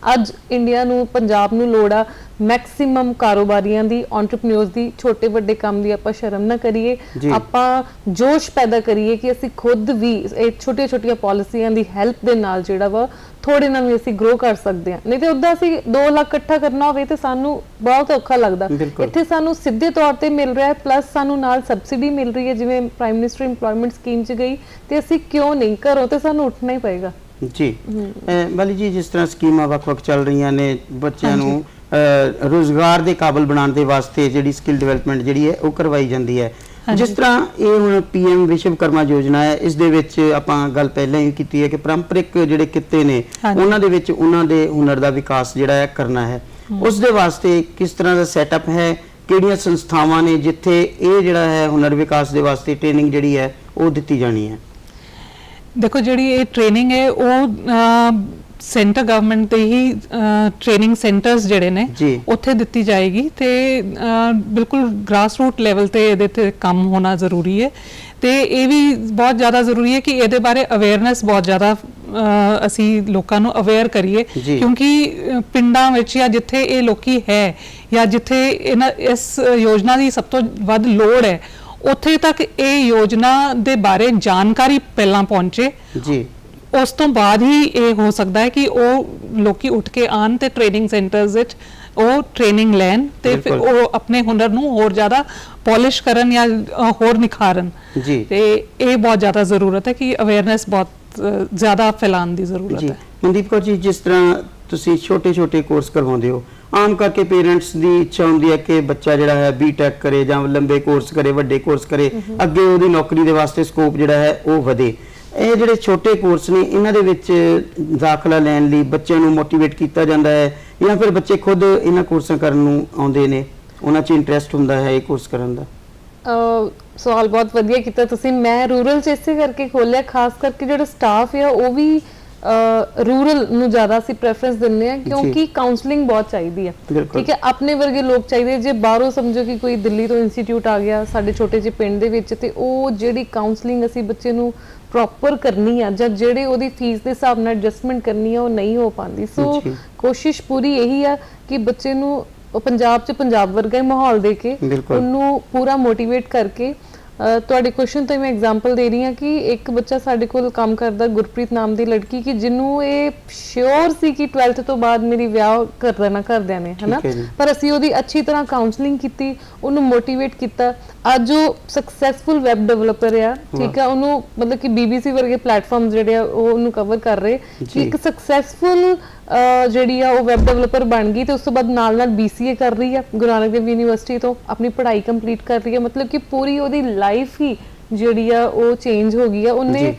ਅੱਜ ਇੰਡੀਆ ਨੂੰ ਪੰਜਾਬ ਨੂੰ ਲੋੜ ਆ ਮੈਕਸਿਮਮ ਕਾਰੋਬਾਰੀਆਂ ਦੀ, ਐਂਟਰਪ੍ਰੀਨਿਓਰਸ ਦੀ, ਛੋਟੇ ਵੱਡੇ ਕੰਮ ਦੀ ਆਪਾਂ ਸ਼ਰਮ ਨਾ ਕਰੀਏ, ਜੀ। ਆਪਾਂ ਜੋਸ਼ ਪੈਦਾ ਕਰੀਏ ਕਿ ਅਸੀਂ ਖੁਦ ਵੀ ਇਹ ਛੋਟੀਆਂ ਛੋਟੀਆਂ ਪਾਲਿਸੀਆਂ ਦੀ ਹੈਲਪ ਦੇ ਨਾਲ ਜਿਹੜਾ ਵਾ ਥੋੜੇ ਨਾਲ ਵੀ ਅਸੀਂ ਗਰੋ ਕਰ ਸਕਦੇ ਹਾਂ। ਨਹੀਂ ਤੇ ਉਦਾਂ ਅਸੀਂ 2 ਲੱਖ ਇਕੱਠਾ ਕਰਨਾ ਹੋਵੇ ਤੇ ਸਾਨੂੰ ਬਹੁਤ ਔਖਾ ਲੱਗਦਾ। ਬਿਲਕੁਲ। ਇੱਥੇ ਸਾਨੂੰ ਸਿੱਧੇ ਤੌਰ ਤੇ ਮਿਲ ਰਿਹਾ ਹੈ, ਪਲੱਸ ਸਾਨੂੰ ਨਾਲ ਸਬਸਿਡੀ ਮਿਲ ਰਹੀ ਹੈ, ਜਿਵੇਂ ਪ੍ਰਾਈਮ ਮਿਨਿਸਟਰ ਇੰਪਲੋਇਮੈਂਟ ਸਕੀਮ 'ਚ ਗਈ, ਤੇ ਅਸੀਂ ਕਿਉਂ ਨਹੀਂ, ਘਰੋਂ ਤੇ ਸਾਨੂੰ ਉੱਠਣਾ ਹੀ ਪਏਗਾ। ਜੀ ਬਾਲੀ ਜੀ, ਜਿਸ ਤਰ੍ਹਾਂ ਸਕੀਮਾਂ ਵੱਖ-ਵੱਖ ਚੱਲ ਰਹੀਆਂ ਨੇ ਬੱਚਿਆਂ ਨੂੰ ਰੋਜ਼ਗਾਰ ਦੇ ਕਾਬਲ ਬਣਾਉਣ ਦੇ ਵਾਸਤੇ ਜਿਹੜੀ ਸਕਿੱਲ ਡਿਵੈਲਪਮੈਂਟ ਜਿਹੜੀ ਹੈ ਉਹ ਕਰਵਾਈ ਜਾਂਦੀ ਹੈ। ਜਿਸ ਤਰ੍ਹਾਂ ਇਹ ਹੁਣ PM ਵਿਸ਼ਵਕਰਮਾ ਯੋਜਨਾ ਹੈ, ਇਸ ਦੇ ਵਿੱਚ ਆਪਾਂ ਗੱਲ ਪਹਿਲਾਂ ਹੀ ਕੀਤੀ ਹੈ ਕਿ ਪਾਰੰਪਰਿਕ ਜਿਹੜੇ ਕਿੱਤੇ ਨੇ ਉਹਨਾਂ ਦੇ ਵਿੱਚ ਉਹਨਾਂ ਦੇ ਹੁਨਰ ਦਾ ਵਿਕਾਸ ਜਿਹੜਾ ਹੈ ਕਰਨਾ ਹੈ। ਉਸ ਦੇ ਵਾਸਤੇ ਕਿਸ ਤਰ੍ਹਾਂ ਦਾ ਸੈਟਅਪ ਹੈ, ਕਿਹੜੀਆਂ ਸੰਸਥਾਵਾਂ ਨੇ ਜਿੱਥੇ ਇਹ ਜਿਹੜਾ ਹੈ ਹੁਨਰ ਵਿਕਾਸ ਦੇ ਵਾਸਤੇ ਟ੍ਰੇਨਿੰਗ ਜਿਹੜੀ ਹੈ ਉਹ ਦਿੱਤੀ ਜਾਣੀ ਹੈ? ਦੇਖੋ, ਜਿਹੜੀ ਇਹ ਟ੍ਰੇਨਿੰਗ ਹੈ ਉਹ ਸੈਂਟਰ ਗਵਰਨਮੈਂਟ ਦੇ ਹੀ ਟ੍ਰੇਨਿੰਗ ਸੈਂਟਰਸ ਜਿਹੜੇ ਨੇ ਉੱਥੇ ਦਿੱਤੀ ਜਾਏਗੀ, ਤੇ ਬਿਲਕੁਲ ਗ੍ਰਾਸ ਰੂਟ ਲੈਵਲ ਤੇ ਇਹਦੇ ਤੇ ਕੰਮ ਹੋਣਾ ਜ਼ਰੂਰੀ ਹੈ। ਤੇ ਇਹ ਵੀ ਬਹੁਤ ਜ਼ਿਆਦਾ ਜ਼ਰੂਰੀ ਹੈ ਕਿ ਇਹਦੇ ਬਾਰੇ ਅਵੇਅਰਨੈਸ ਬਹੁਤ ਜ਼ਿਆਦਾ ਅਸੀਂ ਲੋਕਾਂ ਨੂੰ ਅਵੇਅਰ ਕਰੀਏ, ਕਿਉਂਕਿ ਪਿੰਡਾਂ ਵਿੱਚ ਜਾਂ ਜਿੱਥੇ ਇਹ ਲੋਕੀ ਹੈ ਜਾਂ ਜਿੱਥੇ ਇਸ ਯੋਜਨਾ ਦੀ ਸਭ ਤੋਂ ਵੱਧ ਲੋੜ ਹੈ, ਉੱਥੇ ਤੱਕ ਇਹ ਯੋਜਨਾ ਦੇ ਬਾਰੇ ਜਾਣਕਾਰੀ ਪਹਿਲਾਂ ਪਹੁੰਚੇ। ਜੀ, ਉਸ ਤੋਂ ਬਾਅਦ ਹੀ ਇਹ ਹੋ ਸਕਦਾ ਹੈ ਕਿ ਉਹ ਲੋਕੀ ਉੱਠ ਕੇ ਆਣ ਤੇ ਟ੍ਰੇਨਿੰਗ ਸੈਂਟਰਸ ਵਿੱਚ ਉਹ ਟ੍ਰੇਨਿੰਗ ਲੈਣ ਤੇ ਫਿਰ ਉਹ ਆਪਣੇ ਹੁਨਰ ਨੂੰ ਹੋਰ ਜ਼ਿਆਦਾ ਪਾਲਿਸ਼ ਕਰਨ ਜਾਂ ਹੋਰ ਨਿਖਾਰਨ। ਜੀ, ਤੇ ਇਹ ਬਹੁਤ ਜ਼ਿਆਦਾ ਜ਼ਰੂਰਤ ਹੈ ਕਿ ਅਵੇਅਰਨੈਸ ਬਹੁਤ ਜ਼ਿਆਦਾ ਫੈਲਾਉਣ ਦੀ ਜ਼ਰੂਰਤ ਹੈ। ਮਨਦੀਪ ਕੌਰ ਜੀ, ਜਿਸ ਤਰ੍ਹਾਂ ਤੁਸੀਂ ਛੋਟੇ ਕੋਰਸ ਕਰਵਾਉਂਦੇ ਹੋ, ਆਮ ਕਰਕੇ ਪੇਰੈਂਟਸ ਦੀ ਇੱਛਾ ਹੁੰਦੀ ਹੈ ਕਿ ਬੱਚਾ ਜਿਹੜਾ ਹੈ B.Tech ਕਰੇ ਜਾਂ ਲੰਬੇ ਕੋਰਸ ਕਰੇ, ਵੱਡੇ ਕੋਰਸ ਕਰੇ, ਅੱਗੇ ਉਹਦੀ ਨੌਕਰੀ ਦੇ ਵਾਸਤੇ ਸਕੋਪ ਜਿਹੜਾ ਹੈ ਉਹ ਵਧੇ। ਇਹ ਜਿਹੜੇ ਛੋਟੇ ਕੋਰਸ ਨੇ ਇਹਨਾਂ ਦੇ ਵਿੱਚ ਦਾਖਲਾ ਲੈਣ ਲਈ ਬੱਚਿਆਂ ਨੂੰ ਮੋਟੀਵੇਟ ਕੀਤਾ ਜਾਂਦਾ ਹੈ ਜਾਂ ਫਿਰ ਬੱਚੇ ਖੁਦ ਇਹਨਾਂ ਕੋਰਸਾਂ ਕਰਨ ਨੂੰ ਆਉਂਦੇ ਨੇ, ਉਹਨਾਂ 'ਚ ਇੰਟਰਸਟ ਹੁੰਦਾ ਹੈ ਇਹ ਕੋਰਸ ਕਰਨ ਦਾ? ਸਵਾਲ ਬਹੁਤ ਵਧੀਆ ਕੀਤਾ ਤੁਸੀਂ। ਮੈਂ ਰੂਰਲ 'ਚ ਇਸੇ ਕਰਕੇ ਖੋਲਿਆ, ਖਾਸ ਕਰਕੇ ਜਿਹੜਾ ਸਟਾਫ ਹੈ ਉਹ ਵੀ ਰੂਰਲ ਨੂੰ ਜ਼ਿਆਦਾ ਅਸੀਂ ਪ੍ਰੈਫਰੈਂਸ ਦਿੰਦੇ ਆ, ਕਿਉਂਕਿ ਕਾਉਂਸਲਿੰਗ ਬਹੁਤ ਚਾਹੀਦੀ ਹੈ। ਠੀਕ ਹੈ, ਆਪਣੇ ਵਰਗੇ ਲੋਕ ਚਾਹੀਦੇ। ਜੇ ਬਾਹਰੋਂ ਸਮਝੋ ਕਿ ਕੋਈ ਦਿੱਲੀ ਤੋਂ ਇੰਸਟੀਚਿਊਟ ਆ ਗਿਆ ਸਾਡੇ ਛੋਟੇ ਜਿਹੇ ਪਿੰਡ ਦੇ ਵਿੱਚ, ਤੇ ਉਹ ਜਿਹੜੀ ਕਾਉਂਸਲਿੰਗ ਅਸੀਂ ਬੱਚੇ ਨੂੰ ਪ੍ਰੋਪਰ ਕਰਨੀ ਆ ਜਾਂ ਜਿਹੜੇ ਉਹਦੀ ਫੀਸ ਦੇ ਹਿਸਾਬ ਨਾਲ ਐਡਜਸਟਮੈਂਟ ਕਰਨੀ ਆ ਉਹ ਨਹੀਂ ਹੋ ਪਾਉਂਦੀ। ਸੋ ਕੋਸ਼ਿਸ਼ ਪੂਰੀ ਇਹੀ ਆ ਕਿ ਬੱਚੇ ਨੂੰ ਪੰਜਾਬ 'ਚ ਪੰਜਾਬ ਵਰਗਾ ਹੀ ਮਾਹੌਲ ਦੇ ਕੇ ਉਹਨੂੰ ਪੂਰਾ ਮੋਟੀਵੇਟ ਕਰਕੇ। ਤੁਹਾਡੇ ਕੁਐਸਚਨ ਤੋਂ ਮੈਂ ਐਗਜ਼ਾਮਪਲ ਦੇ ਰਹੀ ਹਾਂ ਕਿ ਇੱਕ ਬੱਚਾ ਸਾਡੇ ਕੋਲ ਕੰਮ ਕਰਦਾ, ਗੁਰਪ੍ਰੀਤ ਨਾਮ ਦੀ ਲੜਕੀ, ਕਿ ਜਿਹਨੂੰ ਇਹ ਸ਼ੋਰ ਸੀ ਕਿ 12th ਤੋਂ ਬਾਅਦ ਮੇਰੀ ਵਿਆਹ ਕਰ ਦੇਣਾ ਘਰਦਿਆਂ ਨੇ, ਹਨਾ, ਪਰ ਅਸੀਂ ਉਹਦੀ ਅੱਛੀ ਤਰ੍ਹਾਂ ਕਾਉਂਸਲਿੰਗ ਕੀਤੀ, ਉਹਨੂੰ ਮੋਟੀਵੇਟ ਕੀਤਾ। ਅੱਜ ਉਹ ਸਕਸੈਸਫੁਲ ਵੈਬ ਡਿਵੈਲਪਰ ਆ। ਠੀਕ ਆ, ਉਹਨੂੰ ਮਤਲਬ ਕਿ BBC ਵਰਗੇ ਪਲੇਟਫਾਰਮ ਜਿਹੜੇ ਆ ਉਹ ਉਹਨੂੰ ਕਵਰ ਕਰ ਰਹੇ ਕਿ ਇੱਕ ਸਕਸੈਸਫੁਲ ਜਿਹੜੀ ਆ ਉਹ ਵੈਬ ਡਿਵੈਲਪਰ ਬਣ ਗਈ, ਤੇ ਉਸ ਤੋਂ ਬਾਅਦ ਨਾਲ BCA ਕਰ ਰਹੀ ਆ ਗੁਰੂ ਨਾਨਕ ਦੇਵ ਯੂਨੀਵਰਸਿਟੀ ਤੋਂ, ਆਪਣੀ ਪੜ੍ਹਾਈ ਕੰਪਲੀਟ ਕਰ ਰਹੀ ਆ। ਮਤਲਬ ਕਿ ਪੂਰੀ ਉਹਦੀ ਲਾਈਫ ਹੀ ਜਿਹੜੀ ਆ ਉਹ ਚੇਂਜ ਹੋ ਗਈ ਆ। ਉਹਨੇ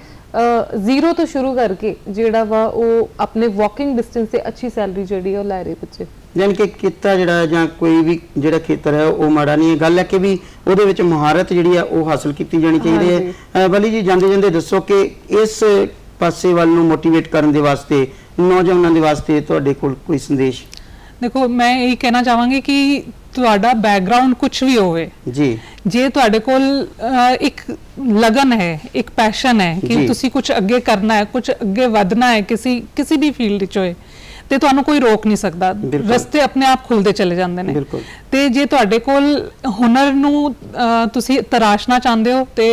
ਜ਼ੀਰੋ ਤੋਂ ਸ਼ੁਰੂ ਕਰਕੇ ਜਿਹੜਾ ਵਾ ਉਹ ਆਪਣੇ ਵਾਕਿੰਗ ਡਿਸਟੈਂਸ ਤੇ ਅੱਛੀ ਸੈਲਰੀ ਜਿਹੜੀ ਉਹ ਲੈ ਰਹੇ ਬੱਚੇ। ਜਾਨ ਕਿ ਕਿੱਤਾ ਜਿਹੜਾ ਜਾਂ ਕੋਈ ਵੀ ਜਿਹੜਾ ਖੇਤਰ ਹੈ ਉਹ ਮਾੜਾ ਨਹੀਂ ਹੈ, ਗੱਲ ਹੈ ਕਿ ਵੀ ਉਹਦੇ ਵਿੱਚ ਮਹਾਰਤ ਜਿਹੜੀ ਆ ਉਹ ਹਾਸਲ ਕੀਤੀ ਜਾਣੀ ਚਾਹੀਦੀ ਹੈ। ਬਲੀ ਜੀ, ਜਾਂਦੇ ਦੱਸੋ ਕਿ ਇਸ ਪਾਸੇ ਵੱਲ ਨੂੰ ਮੋਟੀਵੇਟ ਕਰਨ ਦੇ ਵਾਸਤੇ ਨੌਜਵਾਨਾਂ ਦੇ ਵਾਸਤੇ ਤੁਹਾਡੇ ਕੋਲ ਕੋਈ ਸੰਦੇਸ਼? ਦੇਖੋ, ਮੈਂ ਇਹ ਕਹਿਣਾ ਚਾਹਾਂਗੀ ਕਿ ਤੁਹਾਡਾ ਬੈਕਗ੍ਰਾਉਂਡ ਕੁਝ ਵੀ ਹੋਵੇ ਜੀ, ਜੇ ਤੁਹਾਡੇ ਕੋਲ ਇੱਕ ਲਗਨ ਹੈ, ਇੱਕ ਪੈਸ਼ਨ ਹੈ ਕਿ ਤੁਸੀਂ ਕੁਝ ਅੱਗੇ ਕਰਨਾ ਹੈ, ਕੁਝ ਅੱਗੇ ਵਧਣਾ ਹੈ ਕਿਸੇ ਵੀ ਫੀਲਡ 'ਚ ਹੋਏ, ਤੇ ਤੁਹਾਨੂੰ ਕੋਈ ਰੋਕ ਨਹੀਂ ਸਕਦਾ। ਰਸਤੇ ਆਪਣੇ ਆਪ ਖੁੱਲਦੇ ਚਲੇ ਜਾਂਦੇ ਨੇ। ਤੇ ਜੇ ਤੁਹਾਡੇ ਕੋਲ ਹੁਨਰ ਨੂੰ ਤੁਸੀਂ ਤਰਾਸ਼ਣਾ ਚਾਹੁੰਦੇ ਹੋ ਤੇ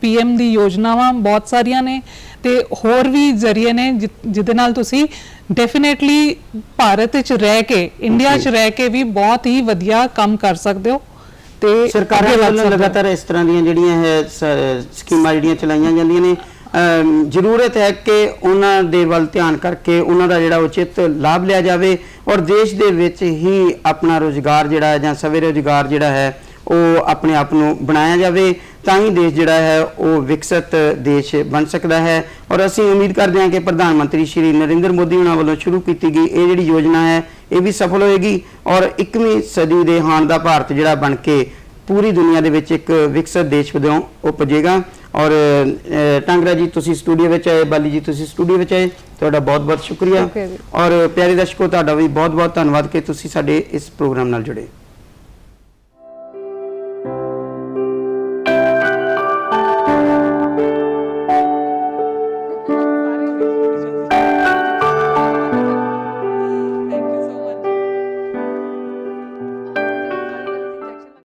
PM ਦੀ ਯੋਜਨਾਵਾਂ ਬਹੁਤ ਸਾਰੀਆਂ ਨੇ ਤੇ ਹੋਰ ਵੀ ਜ਼ਰੀਏ ਨੇ ਜਿਹਦੇ ਨਾਲ ਤੁਸੀਂ ਡੈਫੀਨੇਟਲੀ ਭਾਰਤ ਵਿੱਚ ਰਹਿ ਕੇ, ਇੰਡੀਆ 'ਚ ਰਹਿ ਕੇ ਵੀ ਬਹੁਤ ਹੀ ਵਧੀਆ ਕੰਮ ਕਰ ਸਕਦੇ ਹੋ। ਤੇ ਸਰਕਾਰਾਂ ਵੱਲੋਂ ਲਗਾਤਾਰ ਇਸ ਤਰ੍ਹਾਂ ਦੀਆਂ ਜਿਹੜੀਆਂ ਹੈ ਸਕੀਮਾਂ ਜਿਹੜੀਆਂ ਚਲਾਈਆਂ ਜਾਂਦੀਆਂ ਨੇ, ਜ਼ਰੂਰਤ ਹੈ ਕਿ ਉਹਨਾਂ ਦੇ ਵੱਲ ਧਿਆਨ ਕਰਕੇ ਉਹਨਾਂ ਦਾ ਜਿਹੜਾ ਉਚਿਤ ਲਾਭ ਲਿਆ ਜਾਵੇ ਔਰ ਦੇਸ਼ ਦੇ ਵਿੱਚ ਹੀ ਆਪਣਾ ਰੋਜ਼ਗਾਰ ਜਿਹੜਾ ਜਾਂ ਸਵੈ ਰੋਜ਼ਗਾਰ ਜਿਹੜਾ ਹੈ ਉਹ ਆਪਣੇ ਆਪ ਨੂੰ ਬਣਾਇਆ ਜਾਵੇ, ਤਾਂ ਹੀ ਦੇਸ਼ ਜਿਹੜਾ ਹੈ ਉਹ ਵਿਕਸਿਤ ਦੇਸ਼ ਬਣ ਸਕਦਾ ਹੈ। ਔਰ ਅਸੀਂ ਉਮੀਦ ਕਰਦੇ ਹਾਂ ਕਿ ਪ੍ਰਧਾਨ ਮੰਤਰੀ ਸ਼੍ਰੀ ਨਰਿੰਦਰ ਮੋਦੀ ਉਹਨਾਂ ਵੱਲੋਂ ਸ਼ੁਰੂ ਕੀਤੀ ਗਈ ਇਹ ਜਿਹੜੀ ਯੋਜਨਾ ਹੈ ਇਹ ਵੀ ਸਫਲ ਹੋਏਗੀ ਔਰ 21ਵੀਂ ਸਦੀ ਦੇ ਹਾਣ ਦਾ ਭਾਰਤ ਜਿਹੜਾ ਬਣ ਕੇ ਪੂਰੀ ਦੁਨੀਆ ਦੇ ਵਿੱਚ ਇੱਕ ਵਿਕਸਿਤ ਦੇਸ਼ ਵਜੋਂ ਉਪਜੇਗਾ। ਔਰ ਟਾਂਗਰਾ ਜੀ, ਤੁਸੀਂ ਸਟੂਡੀਓ ਵਿੱਚ ਆਏ, ਬਾਲੀ ਜੀ ਤੁਸੀਂ ਸਟੂਡੀਓ ਵਿੱਚ ਆਏ, ਤੁਹਾਡਾ ਬਹੁਤ ਸ਼ੁਕਰੀਆ। ਔਰ ਪਿਆਰੇ ਦਰਸ਼ਕੋ, ਤੁਹਾਡਾ ਵੀ ਬਹੁਤ ਧੰਨਵਾਦ ਕਿ ਤੁਸੀਂ ਸਾਡੇ ਇਸ ਪ੍ਰੋਗਰਾਮ ਨਾਲ ਜੁੜੇ।